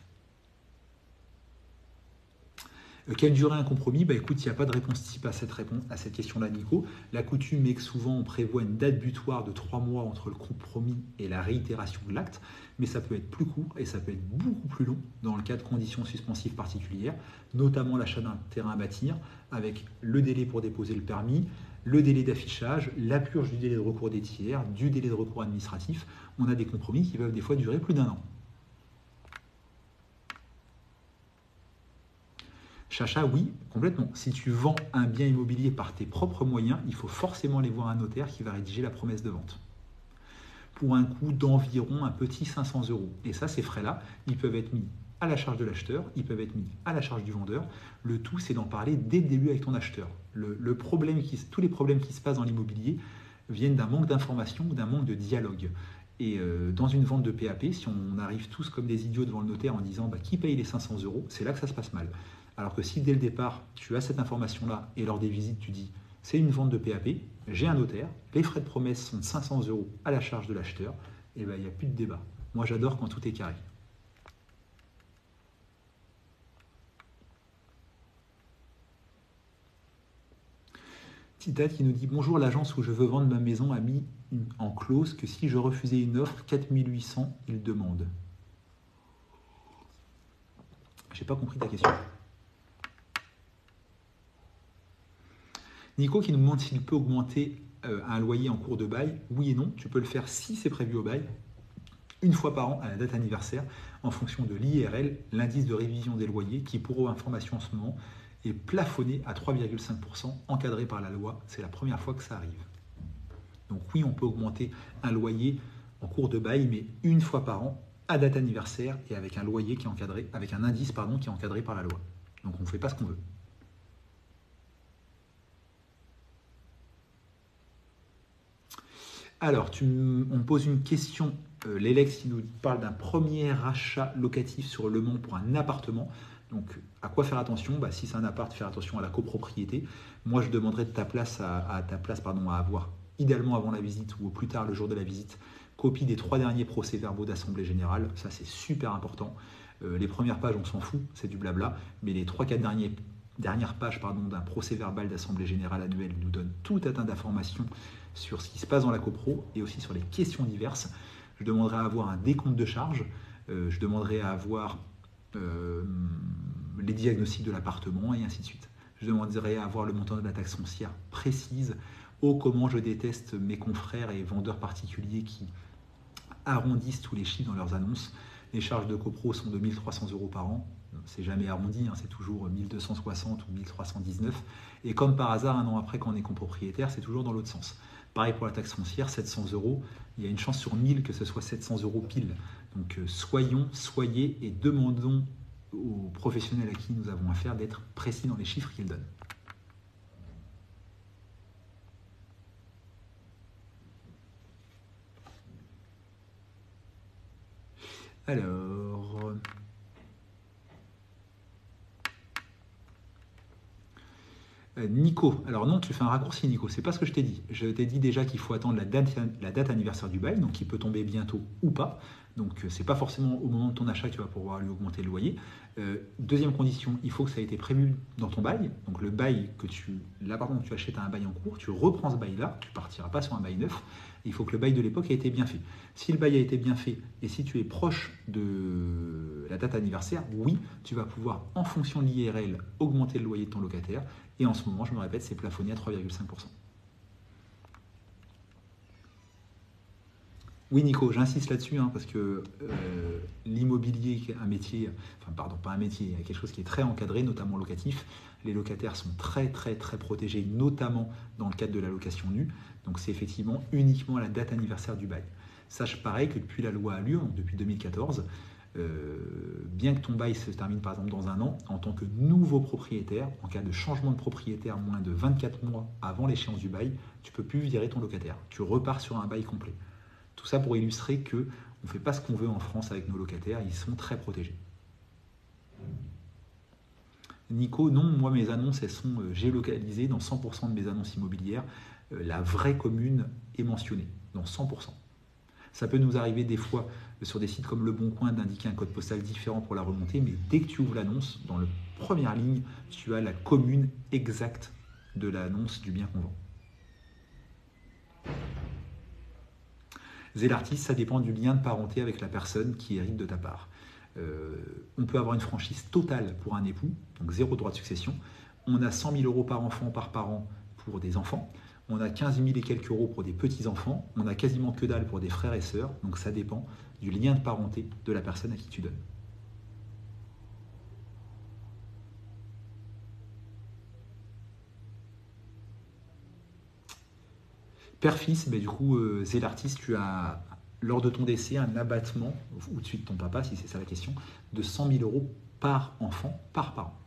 Quelle durée un compromis? Bah écoute, il n'y a pas de réponse type à cette question-là, Nico. La coutume est que souvent on prévoit une date butoir de 3 mois entre le compromis et la réitération de l'acte, mais ça peut être plus court et ça peut être beaucoup plus long dans le cas de conditions suspensives particulières, notamment l'achat d'un terrain à bâtir, avec le délai pour déposer le permis, le délai d'affichage, la purge du délai de recours des tiers, du délai de recours administratif. On a des compromis qui peuvent des fois durer plus d'1 an. Chacha, oui, complètement. Si tu vends un bien immobilier par tes propres moyens, il faut forcément aller voir un notaire qui va rédiger la promesse de vente. Pour un coût d'environ un petit 500 €. Et ça, ces frais-là, ils peuvent être mis à la charge de l'acheteur, ils peuvent être mis à la charge du vendeur. Le tout, c'est d'en parler dès le début avec ton acheteur. Tous les problèmes qui se passent dans l'immobilier viennent d'un manque d'information ou d'un manque de dialogue. Et dans une vente de PAP, si on arrive tous comme des idiots devant le notaire en disant qui paye les 500 €, c'est là que ça se passe mal. Alors que si dès le départ, tu as cette information-là et lors des visites, tu dis c'est une vente de PAP, j'ai un notaire, les frais de promesse sont de 500 € à la charge de l'acheteur, et bien il n'y a plus de débat. Moi j'adore quand tout est carré. Tita qui nous dit bonjour, l'agence où je veux vendre ma maison a mis en clause que si je refusais une offre 4800, il demande. J'ai pas compris ta question. Nico qui nous demande s'il peut augmenter un loyer en cours de bail. Oui et non, tu peux le faire si c'est prévu au bail, une fois par an à la date anniversaire, en fonction de l'IRL, l'indice de révision des loyers, qui pour information en ce moment est plafonné à 3,5%, encadré par la loi. C'est la première fois que ça arrive. Donc oui, on peut augmenter un loyer en cours de bail, mais une fois par an, à date anniversaire, et avec un loyer qui est encadré, avec un indice qui est encadré par la loi. Donc on ne fait pas ce qu'on veut. Alors, on me pose une question, l'Elex qui nous parle d'un premier achat locatif sur Le Mans pour un appartement. Donc, à quoi faire attention? Si c'est un appart, faire attention à la copropriété. Moi, je demanderais de ta place à avoir, idéalement avant la visite ou au plus tard le jour de la visite, copie des 3 derniers procès-verbaux d'Assemblée Générale. Ça, c'est super important. Les premières pages, on s'en fout, c'est du blabla. Mais les 3-4 dernières pages d'un procès-verbal d'Assemblée Générale annuelle nous donnent tout un tas d'informations sur ce qui se passe dans la copro et aussi sur les questions diverses. Je demanderai à avoir un décompte de charges, je demanderai à avoir les diagnostics de l'appartement et ainsi de suite. Je demanderai à avoir le montant de la taxe foncière précise. Oh, comment je déteste mes confrères et vendeurs particuliers qui arrondissent tous les chiffres dans leurs annonces. Les charges de copro sont de 1 300 € par an. C'est jamais arrondi, c'est toujours 1260 ou 1319. Et comme par hasard, un an après, quand on est copropriétaire, c'est toujours dans l'autre sens. Pareil pour la taxe foncière, 700 €. Il y a une chance sur 1000 que ce soit 700 € pile. Donc soyez et demandons aux professionnels à qui nous avons affaire d'être précis dans les chiffres qu'ils donnent. Alors... Nico, alors non, tu fais un raccourci Nico, c'est pas ce que je t'ai dit. Je t'ai dit déjà qu'il faut attendre la date anniversaire du bail, donc qui peut tomber bientôt ou pas. Donc, ce n'est pas forcément au moment de ton achat que tu vas pouvoir lui augmenter le loyer. Deuxième condition, il faut que ça ait été prévu dans ton bail. Donc, l'appartement que tu achètes à un bail en cours, tu reprends ce bail-là, tu ne partiras pas sur un bail neuf. Il faut que le bail de l'époque ait été bien fait. Si le bail a été bien fait et si tu es proche de la date anniversaire, oui, tu vas pouvoir, en fonction de l'IRL, augmenter le loyer de ton locataire. Et en ce moment, je me répète, c'est plafonné à 3,5%. Oui, Nico, j'insiste là-dessus, parce que l'immobilier, un métier, enfin pardon, pas un métier, quelque chose qui est très encadré, notamment locatif. Les locataires sont très très très protégés, notamment dans le cadre de la location nue. Donc c'est effectivement uniquement à la date anniversaire du bail. Sache pareil que depuis la loi Allure, donc depuis 2014, bien que ton bail se termine par exemple dans un an, en tant que nouveau propriétaire, en cas de changement de propriétaire moins de 24 mois avant l'échéance du bail, tu ne peux plus virer ton locataire. Tu repars sur un bail complet. Tout ça pour illustrer qu'on ne fait pas ce qu'on veut en France avec nos locataires, ils sont très protégés. Nico, non, moi mes annonces, elles sont géolocalisées dans 100% de mes annonces immobilières. La vraie commune est mentionnée dans 100%. Ça peut nous arriver des fois sur des sites comme Le Bon Coin d'indiquer un code postal différent pour la remontée, mais dès que tu ouvres l'annonce, dans la première ligne, tu as la commune exacte de l'annonce du bien qu'on vend. Zélartis, ça dépend du lien de parenté avec la personne qui hérite de ta part. On peut avoir une franchise totale pour un époux, donc 0 droit de succession. On a 100 000 euros par enfant par parent pour des enfants. On a 15 000 et quelques euros pour des petits-enfants. On a quasiment que dalle pour des frères et sœurs. Donc ça dépend du lien de parenté de la personne à qui tu donnes. Père-fils, du coup, Zélartis, tu as, lors de ton décès, un abattement, ou de suite ton papa, si c'est ça la question, de 100 000 euros par enfant, par parent.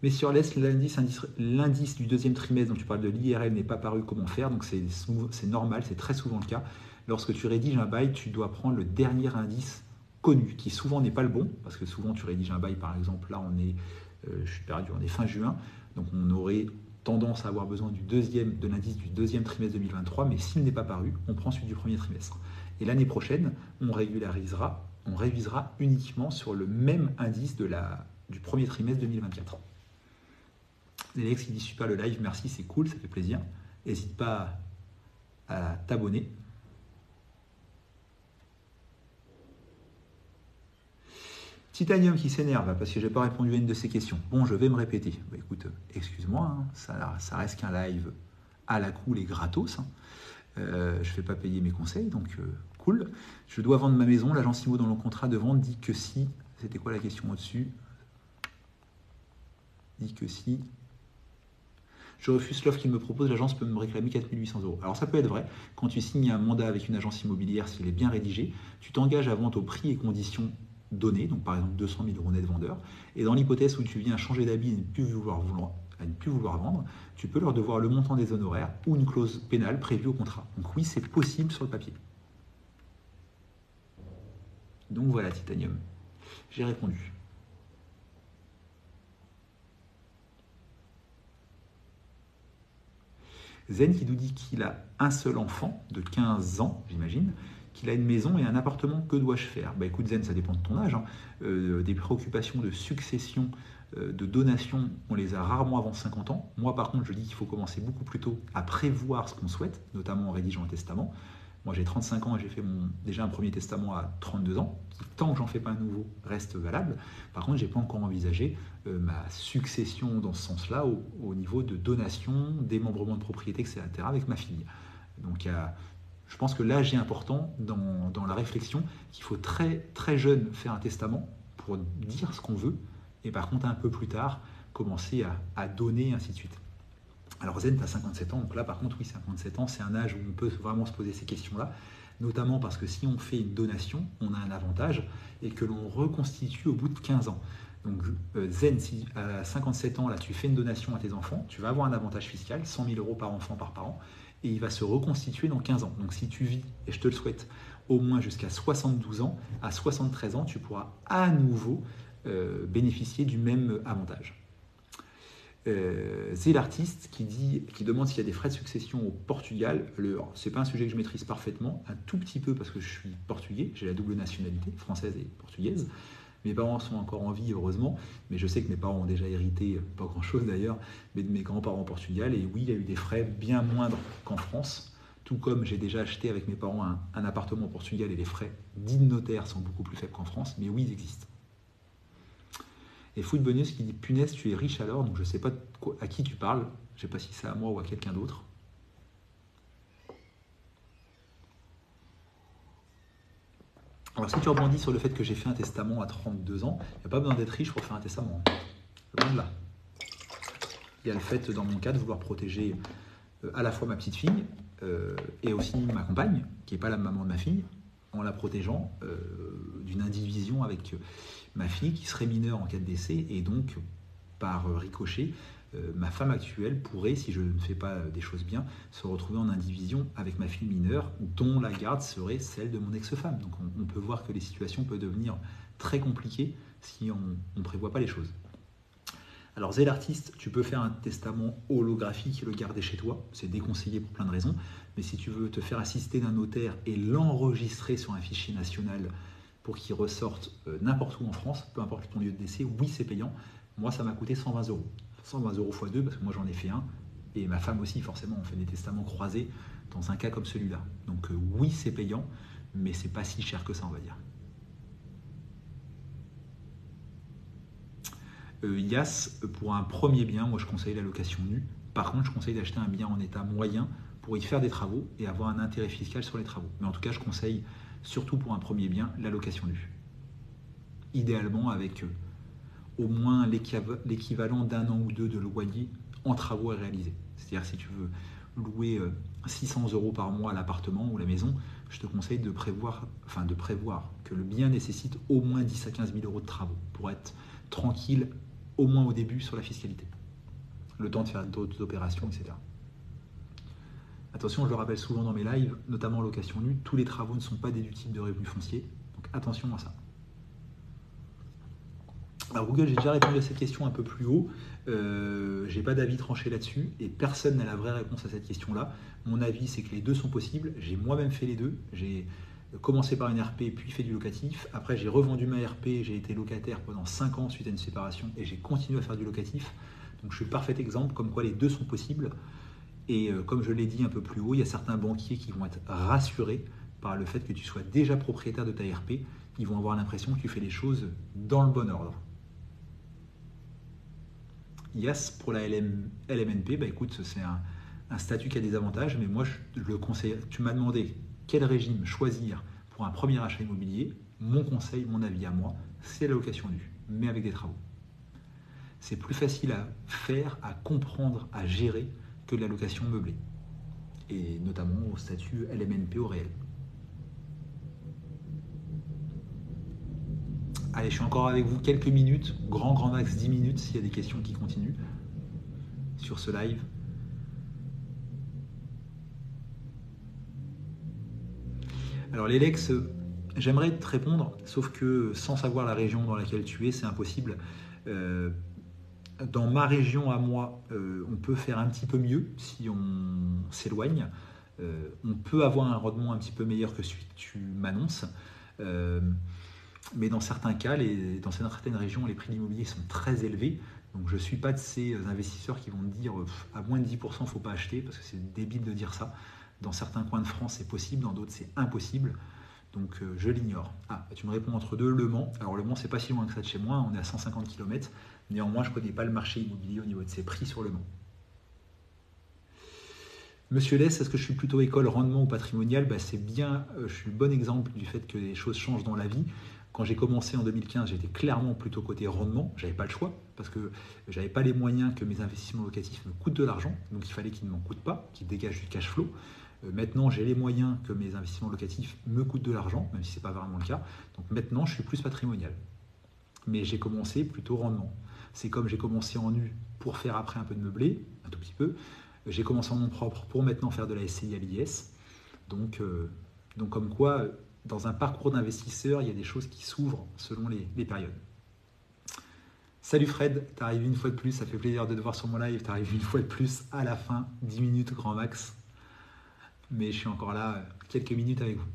Mais sur l'indice du deuxième trimestre, dont tu parles de l'IRL, n'est pas paru, comment faire? Donc c'est normal, c'est très souvent le cas. Lorsque tu rédiges un bail, tu dois prendre le dernier indice connu, qui souvent n'est pas le bon, parce que souvent tu rédiges un bail, par exemple, là on est, je suis perdu, on est fin juin, donc on aurait tendance à avoir besoin de l'indice du deuxième trimestre 2023, mais s'il n'est pas paru, on prend celui du premier trimestre. Et l'année prochaine, on révisera uniquement sur le même indice du premier trimestre 2024. Alex qui dit super le live, merci, c'est cool, ça fait plaisir. N'hésite pas à t'abonner. Titanium qui s'énerve parce que je n'ai pas répondu à une de ses questions. Bon, je vais me répéter. Écoute, excuse-moi, ça reste qu'un live à la cool et gratos. Je ne fais pas payer mes conseils, donc cool. Je dois vendre ma maison. L'agence IMO dans le contrat de vente dit que si. C'était quoi la question au-dessus? Dit que si. Je refuse l'offre qu'il me propose, l'agence peut me réclamer 4 800 euros. Alors ça peut être vrai, quand tu signes un mandat avec une agence immobilière, s'il est bien rédigé, tu t'engages à vendre au prix et conditions données, donc par exemple 200 000 euros net vendeur, et dans l'hypothèse où tu viens changer d'habit et ne plus vouloir vendre, tu peux leur devoir le montant des honoraires ou une clause pénale prévue au contrat. Donc oui, c'est possible sur le papier. Donc voilà, Titanium. J'ai répondu. Zen qui nous dit qu'il a un seul enfant de 15 ans, j'imagine, qu'il a une maison et un appartement, que dois-je faire? Écoute Zen, ça dépend de ton âge. Des préoccupations de succession, de donation, on les a rarement avant 50 ans. Moi par contre, je dis qu'il faut commencer beaucoup plus tôt à prévoir ce qu'on souhaite, notamment en rédigeant un testament. Moi j'ai 35 ans et j'ai fait déjà un premier testament à 32 ans, qui tant que j'en fais pas un nouveau reste valable. Par contre, j'ai pas encore envisagé ma succession dans ce sens-là au niveau de donation, démembrement de propriété, etc. avec ma fille. Donc je pense que l'âge est important dans la réflexion, qu'il faut très très jeune faire un testament pour dire ce qu'on veut, et par contre un peu plus tard commencer à donner, et ainsi de suite. Alors Zen, tu as 57 ans, donc là par contre oui, 57 ans, c'est un âge où on peut vraiment se poser ces questions-là, notamment parce que si on fait une donation, on a un avantage, et que l'on reconstitue au bout de 15 ans. Donc Zen, si à 57 ans, là, tu fais une donation à tes enfants, tu vas avoir un avantage fiscal, 100 000 euros par enfant par parent, et il va se reconstituer dans 15 ans. Donc si tu vis, et je te le souhaite, au moins jusqu'à 72 ans, à 73 ans, tu pourras à nouveau bénéficier du même avantage. C'est l'artiste qui demande s'il y a des frais de succession au Portugal. C'est pas un sujet que je maîtrise parfaitement, un tout petit peu parce que je suis portugais, j'ai la double nationalité, française et portugaise. Mes parents sont encore en vie, heureusement, mais je sais que mes parents ont déjà hérité, pas grand-chose d'ailleurs, mais de mes grands-parents au Portugal. Et oui, il y a eu des frais bien moindres qu'en France, tout comme j'ai déjà acheté avec mes parents un appartement au Portugal et les frais dits de notaire sont beaucoup plus faibles qu'en France, mais oui, ils existent. Et Food Bonus qui dit punaise, tu es riche alors, donc je ne sais pas à qui tu parles, je ne sais pas si c'est à moi ou à quelqu'un d'autre. Alors si tu rebondis sur le fait que j'ai fait un testament à 32 ans, il n'y a pas besoin d'être riche pour faire un testament. Loin de là. Il y a le fait, dans mon cas, de vouloir protéger à la fois ma petite fille et aussi ma compagne, qui n'est pas la maman de ma fille, en la protégeant d'une indivision avec ma fille qui serait mineure en cas de décès, et donc, par ricochet, ma femme actuelle pourrait, si je ne fais pas des choses bien, se retrouver en indivision avec ma fille mineure, dont la garde serait celle de mon ex-femme. Donc on peut voir que les situations peuvent devenir très compliquées si on ne prévoit pas les choses. Alors, Zé l'artiste, tu peux faire un testament holographique et le garder chez toi. C'est déconseillé pour plein de raisons. Mais si tu veux te faire assister d'un notaire et l'enregistrer sur un fichier national pour qu'il ressorte n'importe où en France, peu importe ton lieu de décès, oui, c'est payant. Moi, ça m'a coûté 120 euros. 120 euros x 2, parce que moi, j'en ai fait un. Et ma femme aussi, forcément, on fait des testaments croisés dans un cas comme celui-là. Donc, oui, c'est payant, mais c'est pas si cher que ça, on va dire. Yas, pour un premier bien, moi je conseille la location nue. Par contre, je conseille d'acheter un bien en état moyen pour y faire des travaux et avoir un intérêt fiscal sur les travaux. Mais en tout cas, je conseille, surtout pour un premier bien, la location nue. Idéalement avec au moins l'équivalent d'1 an ou 2 de loyer en travaux à réaliser. C'est-à-dire si tu veux louer 600 euros par mois à l'appartement ou la maison, je te conseille de prévoir que le bien nécessite au moins 10 à 15 000 euros de travaux pour être tranquille au moins au début sur la fiscalité. Le temps de faire d'autres opérations, etc. Attention, je le rappelle souvent dans mes lives, notamment en location nue, tous les travaux ne sont pas déductibles de revenus fonciers. Donc attention à ça. Alors Google, j'ai déjà répondu à cette question un peu plus haut. J'ai pas d'avis tranché là-dessus et personne n'a la vraie réponse à cette question-là. Mon avis, c'est que les deux sont possibles. J'ai moi-même fait les deux. J'ai commencé par une RP puis fait du locatif. Après, j'ai revendu ma RP. J'ai été locataire pendant 5 ans suite à une séparation et j'ai continué à faire du locatif. Donc je suis le parfait exemple comme quoi les deux sont possibles. Et comme je l'ai dit un peu plus haut, il y a certains banquiers qui vont être rassurés par le fait que tu sois déjà propriétaire de ta RP. Ils vont avoir l'impression que tu fais les choses dans le bon ordre. Yas pour la LMNP, bah écoute, c'est un statut qui a des avantages, mais moi je le conseille. Tu m'as demandé quel régime choisir pour un premier achat immobilier. Mon conseil, mon avis à moi, c'est la location nue, mais avec des travaux. C'est plus facile à faire, à comprendre, à gérer que de la location meublée, et notamment au statut LMNP au réel. Allez, je suis encore avec vous quelques minutes, grand max 10 minutes s'il y a des questions qui continuent sur ce live. Alors les Lex, j'aimerais te répondre, sauf que sans savoir la région dans laquelle tu es, c'est impossible. Dans ma région à moi, on peut faire un petit peu mieux si on s'éloigne. On peut avoir un rendement un petit peu meilleur que celui que tu m'annonces. Mais dans certains cas, dans certaines régions, les prix de l'immobilier sont très élevés. Donc je ne suis pas de ces investisseurs qui vont dire à moins de 10%, il ne faut pas acheter, parce que c'est débile de dire ça. Dans certains coins de France, c'est possible, dans d'autres, c'est impossible. Donc je l'ignore. Ah, tu me réponds entre deux, Le Mans. Alors Le Mans, c'est pas si loin que ça de chez moi, on est à 150 km. Néanmoins, je ne connais pas le marché immobilier au niveau de ses prix sur Le Mans. Monsieur Less, est-ce que je suis plutôt école rendement ou patrimonial? C'est bien, je suis le bon exemple du fait que les choses changent dans la vie. Quand j'ai commencé en 2015, j'étais clairement plutôt côté rendement. J'avais pas le choix parce que j'avais pas les moyens que mes investissements locatifs me coûtent de l'argent. Donc il fallait qu'ils ne m'en coûtent pas, qu'ils dégagent du cash flow. Maintenant, j'ai les moyens que mes investissements locatifs me coûtent de l'argent, même si ce n'est pas vraiment le cas. Donc maintenant, je suis plus patrimonial. Mais j'ai commencé plutôt rendement. C'est comme j'ai commencé en nu pour faire après un peu de meublé, un tout petit peu. J'ai commencé en nom propre pour maintenant faire de la SCI à l'IS. Donc comme quoi, dans un parcours d'investisseur, il y a des choses qui s'ouvrent selon les périodes. Salut Fred, t'arrives une fois de plus, ça fait plaisir de te voir sur mon live, t'arrives une fois de plus à la fin, 10 minutes grand max, mais je suis encore là quelques minutes avec vous.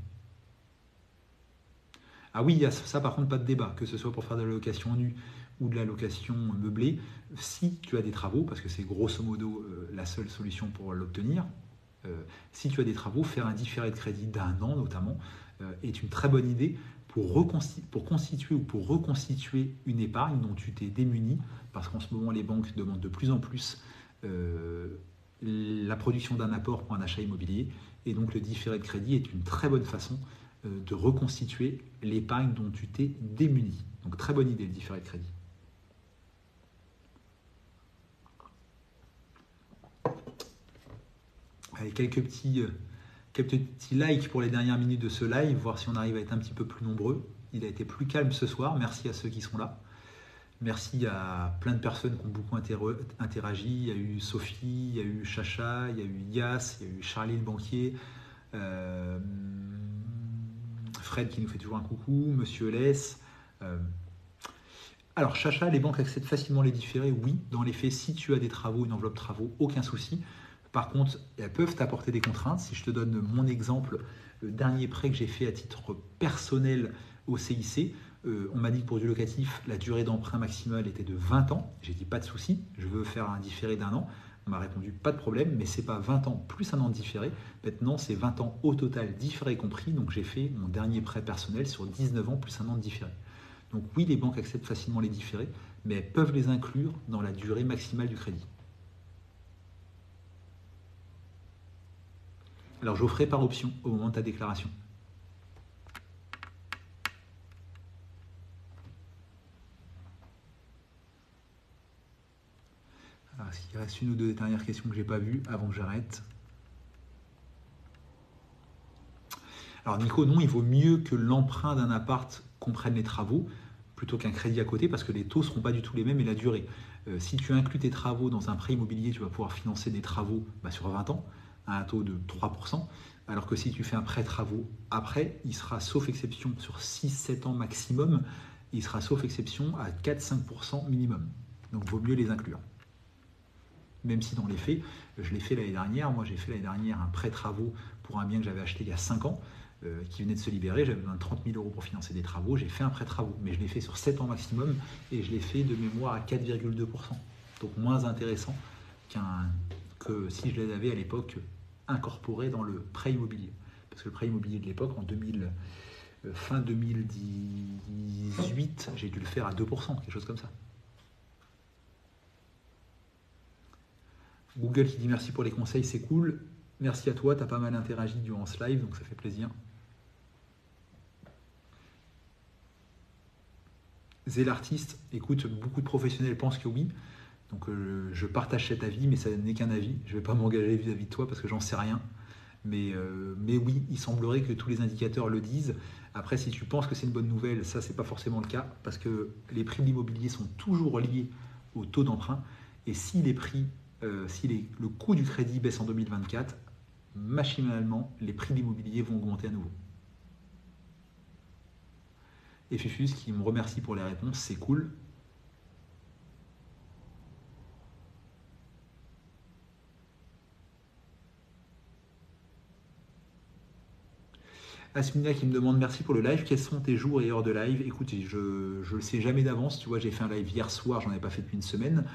Ah oui, il y a ça par contre, pas de débat, que ce soit pour faire de la location nue ou de la location meublée, si tu as des travaux, parce que c'est grosso modo la seule solution pour l'obtenir, si tu as des travaux, faire un différé de crédit d'un an notamment est une très bonne idée pour constituer ou pour reconstituer une épargne dont tu t'es démuni, parce qu'en ce moment les banques demandent de plus en plus la production d'un apport pour un achat immobilier, et donc le différé de crédit est une très bonne façon de reconstituer l'épargne dont tu t'es démuni. Donc très bonne idée le différé de crédit. Allez, quelques petits likes pour les dernières minutes de ce live, voir si on arrive à être un petit peu plus nombreux. Il a été plus calme ce soir, merci à ceux qui sont là. Merci à plein de personnes qui ont beaucoup interagi. Il y a eu Sophie, il y a eu Chacha, il y a eu Yas, il y a eu Charlie le banquier, Fred qui nous fait toujours un coucou, Monsieur Les. Alors Chacha, les banques acceptent facilement les différés, oui. Dans les faits, si tu as des travaux, une enveloppe travaux, aucun souci. Par contre, elles peuvent t'apporter des contraintes. Si je te donne mon exemple, le dernier prêt que j'ai fait à titre personnel au CIC, on m'a dit que pour du locatif, la durée d'emprunt maximale était de 20 ans. J'ai dit pas de souci, je veux faire un différé d'un an. On m'a répondu pas de problème, mais c'est pas 20 ans plus un an de différé. Maintenant, c'est 20 ans au total, différé compris. Donc j'ai fait mon dernier prêt personnel sur 19 ans plus un an de différé. Donc oui, les banques acceptent facilement les différés, mais elles peuvent les inclure dans la durée maximale du crédit. Alors j'offrais par option au moment de ta déclaration. Alors, est-ce qu'il reste une ou deux dernières questions que je n'ai pas vues avant que j'arrête? Alors Nico, non, il vaut mieux que l'emprunt d'un appart comprenne les travaux plutôt qu'un crédit à côté parce que les taux ne seront pas du tout les mêmes et la durée. Si tu inclus tes travaux dans un prêt immobilier, tu vas pouvoir financer des travaux sur 20 ans à un taux de 3%, alors que si tu fais un prêt travaux après, il sera sauf exception sur 6-7 ans maximum, il sera sauf exception à 4-5% minimum. Donc il vaut mieux les inclure. Même si dans les faits, je l'ai fait l'année dernière, moi j'ai fait l'année dernière un prêt travaux pour un bien que j'avais acheté il y a 5 ans, qui venait de se libérer, j'avais besoin de 30 000 € pour financer des travaux, j'ai fait un prêt travaux, mais je l'ai fait sur 7 ans maximum et je l'ai fait de mémoire à 4,2%. Donc moins intéressant que si je les avais à l'époque incorporés dans le prêt immobilier. Parce que le prêt immobilier de l'époque, fin 2018, j'ai dû le faire à 2%, quelque chose comme ça. Google qui dit merci pour les conseils, c'est cool. Merci à toi, tu as pas mal interagi durant ce live, donc ça fait plaisir. Zé l'artiste, écoute, beaucoup de professionnels pensent que oui. Donc je partage cet avis, mais ça n'est qu'un avis. Je ne vais pas m'engager vis-à-vis de toi parce que j'en sais rien. Mais oui, il semblerait que tous les indicateurs le disent. Après, si tu penses que c'est une bonne nouvelle, ça, c'est pas forcément le cas parce que les prix de l'immobilier sont toujours liés au taux d'emprunt. Et si le coût du crédit baisse en 2024, machinalement, les prix de l'immobilier vont augmenter à nouveau. Et Fufus qui me remercie pour les réponses, c'est cool. Asmina qui me demande merci pour le live, quels sont tes jours et heures de live? Écoute, je ne le sais jamais d'avance, tu vois, j'ai fait un live hier soir, j'en avais pas fait depuis une semaine,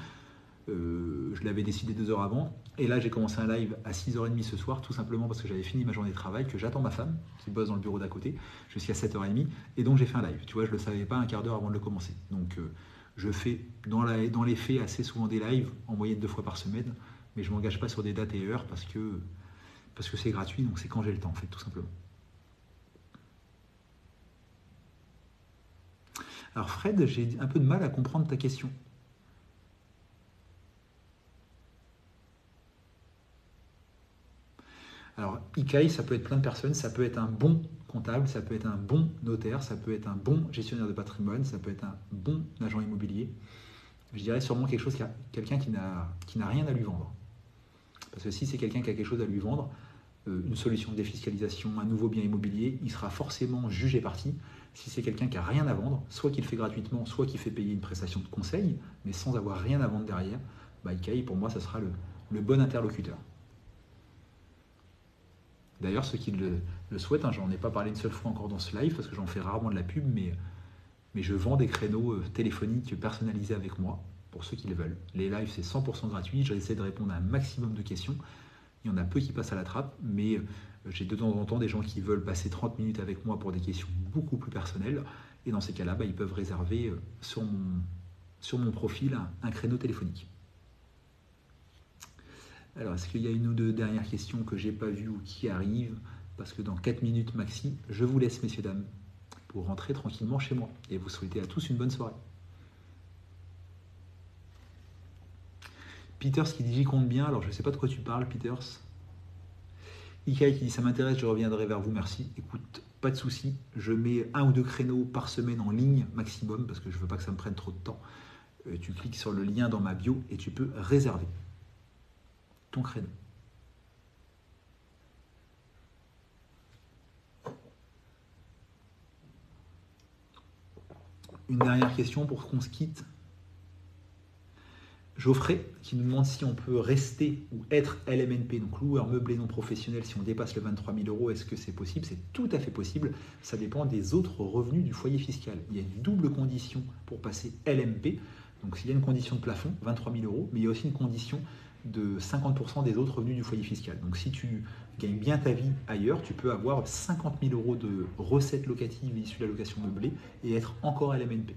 je l'avais décidé 2 heures avant, et là j'ai commencé un live à 6h30 ce soir, tout simplement parce que j'avais fini ma journée de travail, que j'attends ma femme, qui bosse dans le bureau d'à côté, jusqu'à 7h30, et donc j'ai fait un live, tu vois, je ne le savais pas un quart d'heure avant de le commencer. Donc je fais dans les faits assez souvent des lives, en moyenne 2 fois par semaine, mais je ne m'engage pas sur des dates et heures parce que c'est gratuit, donc c'est quand j'ai le temps en fait, tout simplement. Alors Fred, j'ai un peu de mal à comprendre ta question. Alors ICAI, ça peut être plein de personnes, ça peut être un bon comptable, ça peut être un bon notaire, ça peut être un bon gestionnaire de patrimoine, ça peut être un bon agent immobilier. Je dirais sûrement quelqu'un qui n'a rien à lui vendre. Parce que si c'est quelqu'un qui a quelque chose à lui vendre, une solution de défiscalisation, un nouveau bien immobilier, il sera forcément jugé parti. Si c'est quelqu'un qui n'a rien à vendre, soit qu'il le fait gratuitement, soit qu'il fait payer une prestation de conseil, mais sans avoir rien à vendre derrière, IKEA, pour moi, ça sera le bon interlocuteur. D'ailleurs, ceux qui le souhaitent, j'en ai pas parlé une seule fois encore dans ce live, parce que j'en fais rarement de la pub, mais je vends des créneaux téléphoniques personnalisés avec moi, pour ceux qui le veulent. Les lives, c'est 100% gratuit, j'essaie de répondre à un maximum de questions. Il y en a peu qui passent à la trappe, mais j'ai de temps en temps des gens qui veulent passer 30 minutes avec moi pour des questions beaucoup plus personnelles. Et dans ces cas-là, ils peuvent réserver sur mon profil un créneau téléphonique. Alors, est-ce qu'il y a une ou deux dernières questions que je n'ai pas vues ou qui arrivent? Parce que dans 4 minutes maxi, je vous laisse, messieurs, dames, pour rentrer tranquillement chez moi. Et vous souhaitez à tous une bonne soirée. Peters qui dit j'y compte bien, alors je ne sais pas de quoi tu parles, Peters. Ikai qui dit ça m'intéresse, je reviendrai vers vous, merci. Écoute, pas de souci, je mets 1 ou 2 créneaux par semaine en ligne maximum parce que je ne veux pas que ça me prenne trop de temps. Tu cliques sur le lien dans ma bio et tu peux réserver ton créneau. Une dernière question pour qu'on se quitte. Geoffrey qui nous demande si on peut rester ou être LMNP, donc loueur meublé non professionnel, si on dépasse le 23 000 €, est-ce que c'est possible? C'est tout à fait possible, ça dépend des autres revenus du foyer fiscal. Il y a une double condition pour passer LMP, donc s'il y a une condition de plafond, 23 000 €, mais il y a aussi une condition de 50% des autres revenus du foyer fiscal. Donc si tu gagnes bien ta vie ailleurs, tu peux avoir 50 000 € de recettes locatives issues de la location meublée et être encore LMNP.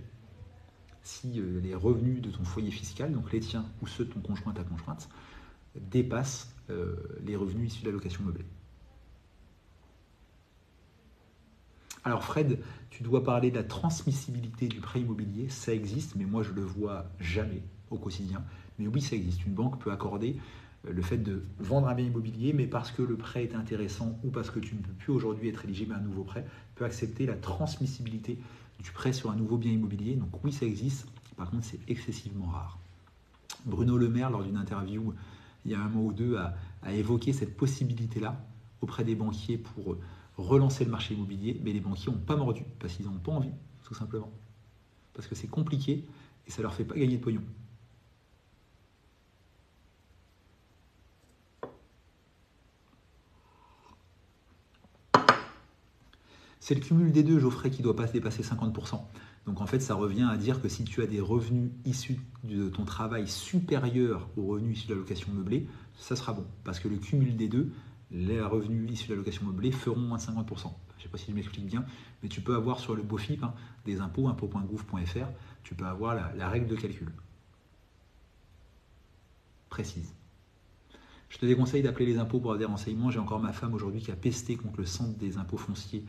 Si les revenus de ton foyer fiscal, donc les tiens ou ceux de ton conjoint, ta conjointe, dépassent les revenus issus de la location meublée. Alors Fred, tu dois parler de la transmissibilité du prêt immobilier, ça existe, mais moi je ne le vois jamais au quotidien. Mais oui, ça existe. Une banque peut accorder le fait de vendre un bien immobilier, mais parce que le prêt est intéressant ou parce que tu ne peux plus aujourd'hui être éligible à un nouveau prêt, peut accepter la transmissibilité du prêt sur un nouveau bien immobilier. Donc oui, ça existe. Par contre, c'est excessivement rare. Bruno Le Maire, lors d'une interview il y a un mois ou deux, a évoqué cette possibilité-là auprès des banquiers pour relancer le marché immobilier, mais les banquiers n'ont pas mordu parce qu'ils n'ont pas envie, tout simplement. Parce que c'est compliqué et ça ne leur fait pas gagner de pognon. C'est le cumul des deux, Geoffrey, qui ne doit pas dépasser 50%. Donc en fait, ça revient à dire que si tu as des revenus issus de ton travail supérieurs aux revenus issus de la location meublée, ça sera bon. Parce que le cumul des deux, les revenus issus de la location meublée feront moins de 50%. Je ne sais pas si je m'explique bien, mais tu peux avoir sur le BOFIP des impôts, impôts.gouv.fr, tu peux avoir la règle de calcul précise. Je te déconseille d'appeler les impôts pour avoir des renseignements. J'ai encore ma femme aujourd'hui qui a pesté contre le centre des impôts fonciers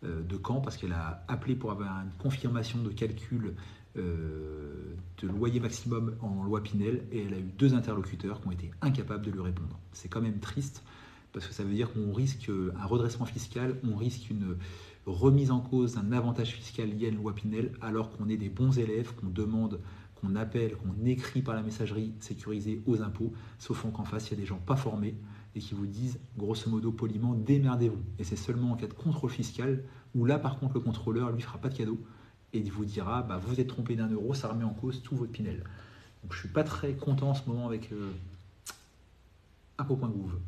de Caen parce qu'elle a appelé pour avoir une confirmation de calcul de loyer maximum en loi Pinel et elle a eu 2 interlocuteurs qui ont été incapables de lui répondre. C'est quand même triste parce que ça veut dire qu'on risque un redressement fiscal, on risque une remise en cause d'un avantage fiscal lié à une loi Pinel alors qu'on est des bons élèves, qu'on demande, qu'on appelle, qu'on écrit par la messagerie sécurisée aux impôts, sauf qu'en face, il y a des gens pas formés et qui vous disent, grosso modo, poliment, démerdez-vous. Et c'est seulement en cas de contrôle fiscal où là, par contre, le contrôleur, lui, fera pas de cadeau et il vous dira, vous êtes trompé d'1 euro, ça remet en cause tout votre Pinel. Donc, je suis pas très content en ce moment avec impôts.gouv.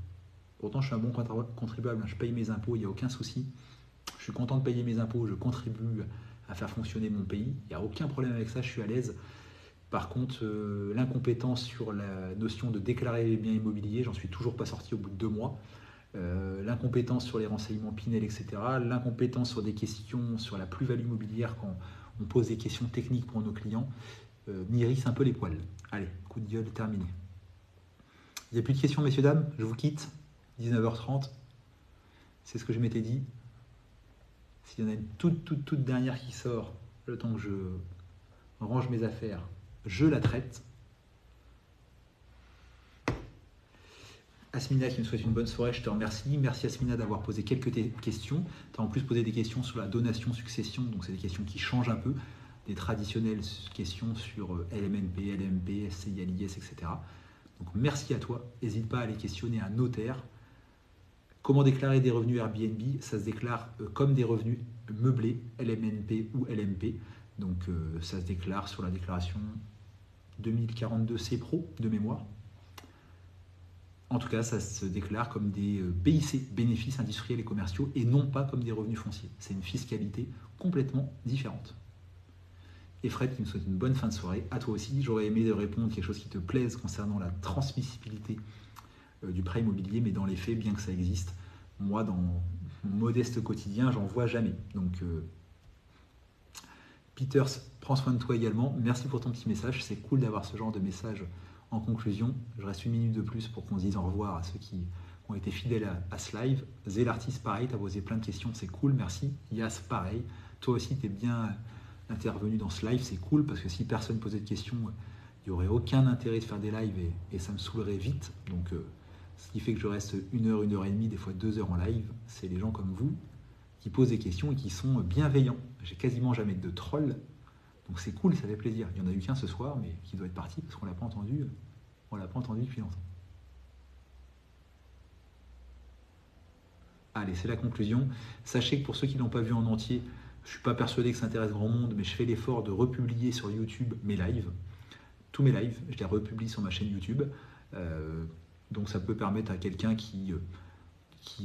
Pourtant, je suis un bon contribuable, je paye mes impôts, il n'y a aucun souci. Je suis content de payer mes impôts, je contribue à faire fonctionner mon pays. Il n'y a aucun problème avec ça, je suis à l'aise. Par contre, l'incompétence sur la notion de déclarer les biens immobiliers, j'en suis toujours pas sorti au bout de 2 mois. L'incompétence sur les renseignements Pinel, etc. L'incompétence sur des questions sur la plus-value immobilière quand on pose des questions techniques pour nos clients m'irrisse un peu les poils. Allez, coup de gueule terminé. Il n'y a plus de questions, messieurs, dames, je vous quitte. 19h30, c'est ce que je m'étais dit. S'il y en a une toute dernière qui sort, le temps que je range mes affaires, je la traite. Asmina qui me souhaite une bonne soirée, je te remercie. Merci Asmina d'avoir posé quelques questions. Tu as en plus posé des questions sur la donation-succession, donc c'est des questions qui changent un peu des traditionnelles questions sur LMNP, LMP, SCI, LIS, etc. Donc merci à toi. N'hésite pas à aller questionner un notaire. Comment déclarer des revenus Airbnb? Ça se déclare comme des revenus meublés, LMNP ou LMP. Donc ça se déclare sur la déclaration 2042C Pro de mémoire. En tout cas, ça se déclare comme des BIC, bénéfices industriels et commerciaux, et non pas comme des revenus fonciers. C'est une fiscalité complètement différente. Et Fred qui nous souhaite une bonne fin de soirée. À toi aussi, j'aurais aimé de répondre quelque chose qui te plaise concernant la transmissibilité du prêt immobilier, mais dans les faits, bien que ça existe, moi, dans mon modeste quotidien, j'en vois jamais. Donc, Peters, prends soin de toi également. Merci pour ton petit message. C'est cool d'avoir ce genre de message en conclusion. Je reste une minute de plus pour qu'on se dise au revoir à ceux qui ont été fidèles à ce live. Zé l'artiste, pareil, tu as posé plein de questions, c'est cool, merci. Yas, pareil. Toi aussi, tu es bien intervenu dans ce live, c'est cool, parce que si personne posait de questions, il n'y aurait aucun intérêt de faire des lives et ça me saoulerait vite. Donc, ce qui fait que je reste 1 heure et demie, des fois 2 heures en live, c'est les gens comme vous qui posent des questions et qui sont bienveillants. J'ai quasiment jamais de trolls, donc c'est cool, ça fait plaisir. Il n'y en a eu qu'un ce soir, mais qui doit être parti parce qu'on ne l'a pas entendu. On l'a pas entendu depuis longtemps. Allez, c'est la conclusion. Sachez que pour ceux qui ne l'ont pas vu en entier, je ne suis pas persuadé que ça intéresse grand monde, mais je fais l'effort de republier sur YouTube mes lives. Tous mes lives, je les republie sur ma chaîne YouTube. Donc ça peut permettre à quelqu'un qui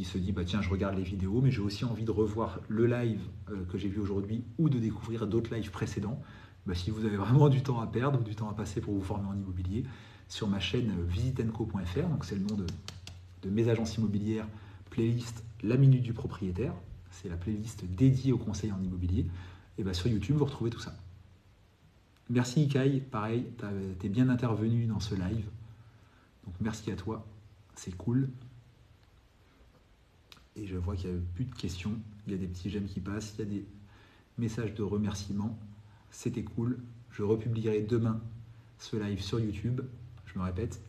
se dit bah tiens, je regarde les vidéos, mais j'ai aussi envie de revoir le live que j'ai vu aujourd'hui ou de découvrir d'autres lives précédents. Bah, si vous avez vraiment du temps à perdre ou du temps à passer pour vous former en immobilier, sur ma chaîne visitenco.fr, donc c'est le nom de mes agences immobilières, playlist La Minute du Propriétaire, c'est la playlist dédiée aux conseils en immobilier, et bah sur YouTube vous retrouvez tout ça. Merci Ikai, pareil, tu es bien intervenu dans ce live, donc merci à toi, c'est cool. Et je vois qu'il n'y a plus de questions, il y a des petits j'aime qui passent, il y a des messages de remerciements, c'était cool. Je republierai demain ce live sur YouTube, je me répète.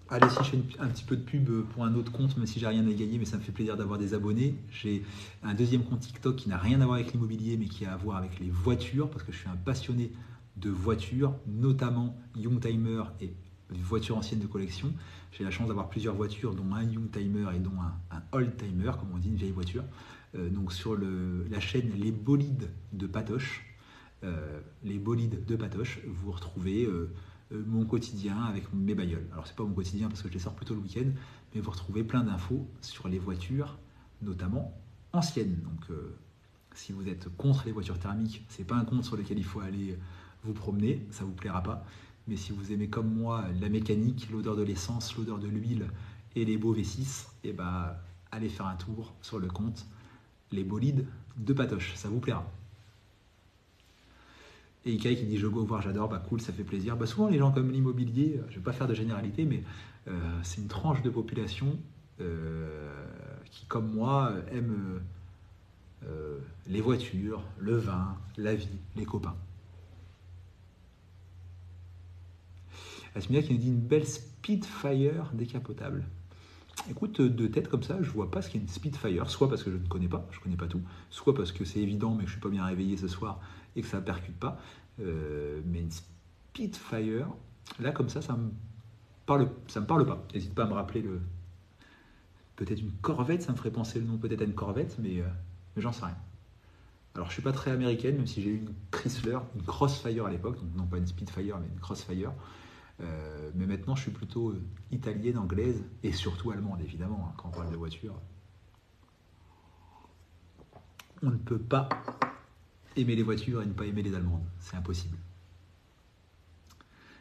Allez, si je fais un petit peu de pub pour un autre compte, même si j'ai rien à gagner, mais ça me fait plaisir d'avoir des abonnés. J'ai un deuxième compte TikTok qui n'a rien à voir avec l'immobilier, mais qui a à voir avec les voitures, parce que je suis un passionné de voitures, notamment Youngtimer et voitures anciennes de collection. J'ai la chance d'avoir plusieurs voitures, dont un Youngtimer et dont un Oldtimer, comme on dit, une vieille voiture. Donc sur la chaîne Les Bolides de Patoche, vous retrouvez mon quotidien avec mes bagnoles. Alors c'est pas mon quotidien parce que je les sors plutôt le week-end, mais vous retrouvez plein d'infos sur les voitures, notamment anciennes. Donc si vous êtes contre les voitures thermiques, c'est pas un compte sur lequel il faut aller vous promener, ça vous plaira pas. Mais si vous aimez comme moi la mécanique, l'odeur de l'essence, l'odeur de l'huile et les beaux V6, et bah allez faire un tour sur le compte Les Bolides de Patoche, ça vous plaira. Et Ikai qui dit je go voir, j'adore, bah cool, ça fait plaisir. Bah souvent les gens comme l'immobilier, je ne vais pas faire de généralité, mais c'est une tranche de population qui, comme moi, aime les voitures, le vin, la vie, les copains. Asmina qui nous dit une belle Spitfire décapotable. Écoute, de tête comme ça, je vois pas ce qu'est une Spitfire, soit parce que je ne connais pas tout, soit parce que c'est évident mais que je suis pas bien réveillé ce soir et que ça percute pas. Mais une Spitfire, là comme ça me parle pas. N'hésite pas à me rappeler peut-être une Corvette, ça me ferait penser le nom peut-être à une Corvette, mais j'en sais rien. Alors je suis pas très américaine, même si j'ai eu une Chrysler, une Crossfire à l'époque, donc non pas une Spitfire mais une Crossfire. Mais maintenant, je suis plutôt italienne, anglaise et surtout allemande, évidemment, hein, quand on parle de voiture. On ne peut pas aimer les voitures et ne pas aimer les allemandes. C'est impossible.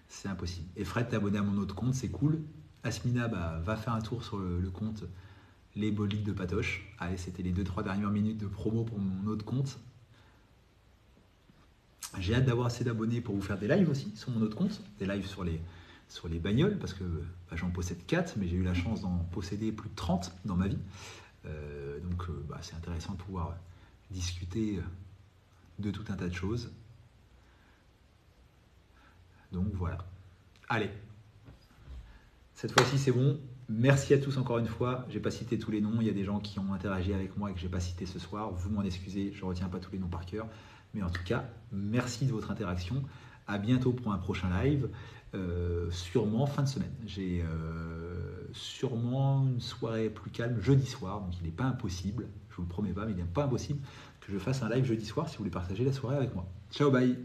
C'est impossible. Et Fred, t'es abonné à mon autre compte, c'est cool. Asmina, va faire un tour sur le compte Les Bolides de Patoche. Allez, c'était les 2-3 dernières minutes de promo pour mon autre compte. J'ai hâte d'avoir assez d'abonnés pour vous faire des lives aussi sur mon autre compte, des lives sur les bagnoles, parce que j'en possède 4, mais j'ai eu la chance d'en posséder plus de 30 dans ma vie. Donc c'est intéressant de pouvoir discuter de tout un tas de choses. Donc voilà. Allez. Cette fois-ci, c'est bon. Merci à tous encore une fois. Je n'ai pas cité tous les noms. Il y a des gens qui ont interagi avec moi et que je n'ai pas cité ce soir. Vous m'en excusez, je ne retiens pas tous les noms par cœur. Mais en tout cas, merci de votre interaction. À bientôt pour un prochain live. Sûrement fin de semaine. J'ai sûrement une soirée plus calme jeudi soir, donc il n'est pas impossible, je vous le promets pas, mais il n'est pas impossible que je fasse un live jeudi soir si vous voulez partager la soirée avec moi. Ciao, bye!